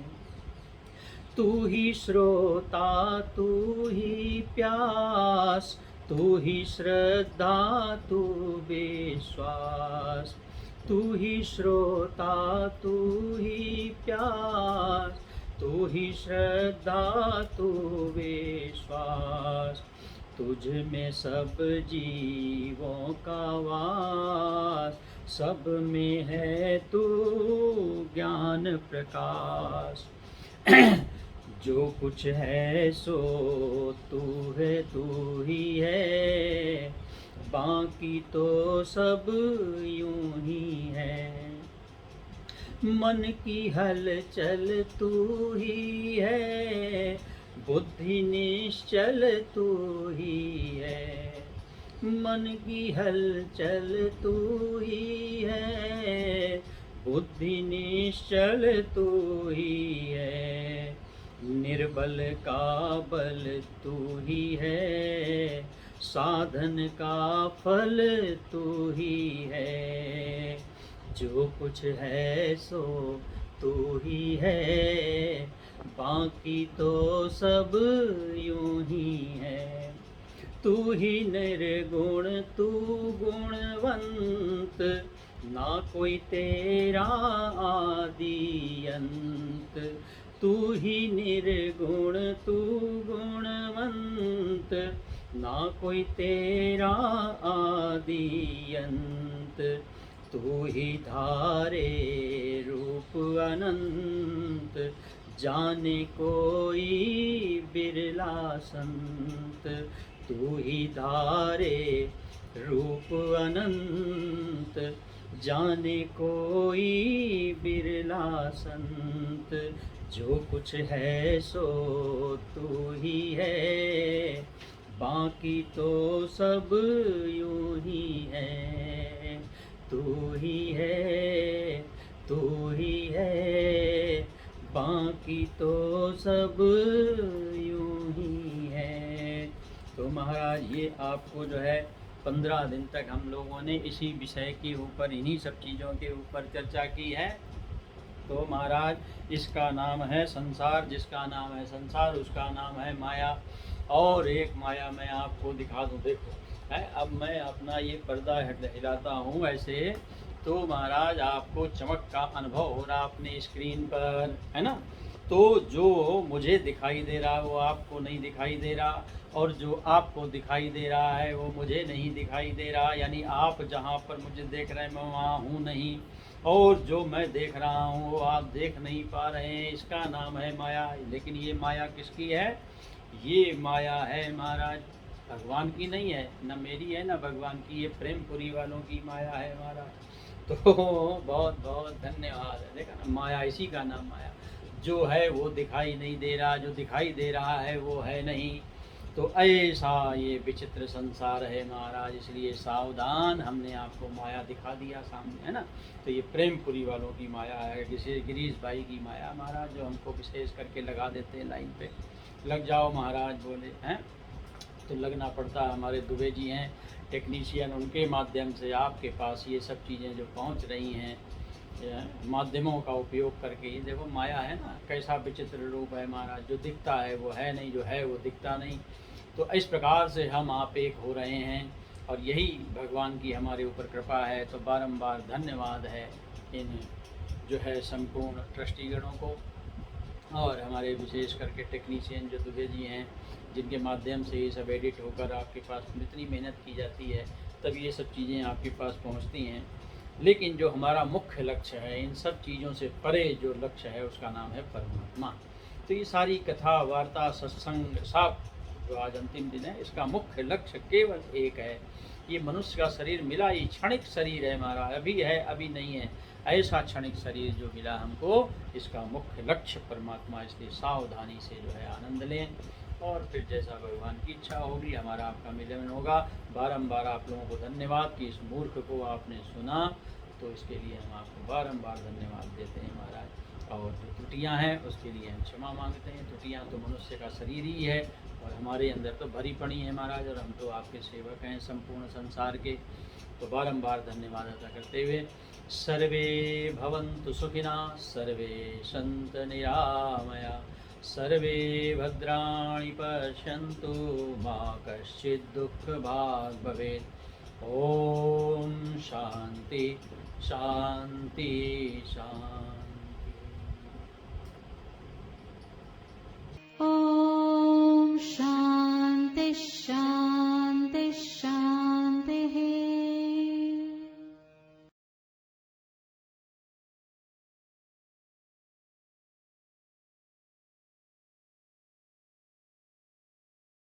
तू ही श्रोता तू ही प्यास, तू ही श्रद्धा तू विश्वास, तू ही श्रोता तू ही प्यास, तू ही श्रद्धा तू विश्वास, तुझ में सब जीवों का वास, सब में है तू ज्ञान प्रकाश। जो कुछ है सो तू है तू ही है, बाकी तो सब यूं ही है। मन की हलचल तू ही है, बुद्धि निश्चल तू ही है। मन की हलचल तू ही है, बुद्धि निश्चल तू ही है। निर्बल का बल तू ही है, साधन का फल तू ही है। जो कुछ है सो तू ही है, बाकी तो सब यूं ही है। तू ही निर्गुण तू गुणवंत, ना कोई तेरा आदि अंत। तू ही निर्गुण तू गुणवंत, ना कोई तेरा आदि अंत। तू ही धारे रूप अनंत, जाने कोई बिरला संत। तू ही धारे रूप अनंत, जाने कोई बिरला संत। जो कुछ है सो तू ही है, बाकी तो सब यूं ही है। तू ही है, तू ही है, बाकी तो सब यूं ही है। तो महाराज ये आपको जो है 15 दिन तक हम लोगों ने इसी विषय के ऊपर, इन्हीं सब चीज़ों के ऊपर चर्चा की है। तो महाराज इसका नाम है संसार, जिसका नाम है संसार उसका नाम है माया। और एक माया मैं आपको दिखा दूं, देखो है, अब मैं अपना ये पर्दा हिलाता हूँ ऐसे, तो महाराज आपको चमक का अनुभव हो रहा अपने स्क्रीन पर, है ना। तो जो मुझे दिखाई दे रहा वो आपको नहीं दिखाई दे रहा, और जो आपको दिखाई दे रहा है वो मुझे नहीं दिखाई दे रहा। यानी आप जहाँ पर मुझे देख रहे हैं मैं वहाँ हूँ नहीं, और जो मैं देख रहा हूँ वो आप देख नहीं पा रहे हैं। इसका नाम है माया। लेकिन ये माया किसकी है? ये माया है महाराज भगवान की नहीं है, न मेरी है न भगवान की, ये प्रेमपुरी वालों की माया है महाराज। तो बहुत बहुत धन्यवाद है। देखा ना, माया, इसी का नाम माया। जो है वो दिखाई नहीं दे रहा, जो दिखाई दे रहा है वो है नहीं। तो ऐसा ये विचित्र संसार है महाराज, इसलिए सावधान। हमने आपको माया दिखा दिया सामने, है ना। तो ये प्रेमपुरी वालों की माया है, किसी गिरीश भाई की माया महाराज, जो हमको विशेष करके लगा देते हैं लाइन पे। लग जाओ महाराज बोले हैं तो लगना पड़ता है। हमारे दुबे जी हैं टेक्नीशियन, उनके माध्यम से आपके पास ये सब चीज़ें जो पहुंच रही हैं, माध्यमों का उपयोग करके। ये देखो माया है ना, कैसा विचित्र रूप है महाराज। जो दिखता है वो है नहीं, जो है वो दिखता नहीं। तो इस प्रकार से हम आप एक हो रहे हैं, और यही भगवान की हमारे ऊपर कृपा है। तो बारंबार धन्यवाद है इन जो है संपूर्ण ट्रस्टीगणों को, और हमारे विशेष करके टेक्नीशियन जो दुबे जी हैं, जिनके माध्यम से ये सब एडिट होकर आपके पास इतनी मेहनत की जाती है, तब ये सब चीज़ें आपके पास पहुंचती हैं। लेकिन जो हमारा मुख्य लक्ष्य है, इन सब चीज़ों से परे जो लक्ष्य है, उसका नाम है परमात्मा। तो ये सारी कथा वार्ता सत्संग सब जो आज अंतिम दिन है, इसका मुख्य लक्ष्य केवल एक है। ये मनुष्य का शरीर मिला, ये क्षणिक शरीर है हमारा, अभी है अभी नहीं है, ऐसा क्षणिक शरीर जो मिला हमको, इसका मुख्य लक्ष्य परमात्मा। इसलिए सावधानी से जो है आनंद लें, और फिर जैसा भगवान की इच्छा होगी हमारा आपका मिलन होगा। बारंबार आप लोगों को धन्यवाद कि इस मूर्ख को आपने सुना, तो इसके लिए हम आपको बारंबार धन्यवाद देते हैं महाराज। और जो त्रुटियां हैं उसके लिए हम क्षमा मांगते हैं। त्रुटियां तो मनुष्य का शरीर ही है, और हमारे अंदर तो भरी पड़ी है महाराज, और हम तो आपके सेवक हैं संपूर्ण संसार के। तो बारंबार धन्यवाद अदा करते हुए, सर्वे भवन्तु सुखिनः, सर्वे सन्तु निरामया, सर्वे भद्राणि पश्यन्तु, मा कश्चित् दुःखभाग् भवेत्। ओम शांति शांति शांति। ॐ शान्ति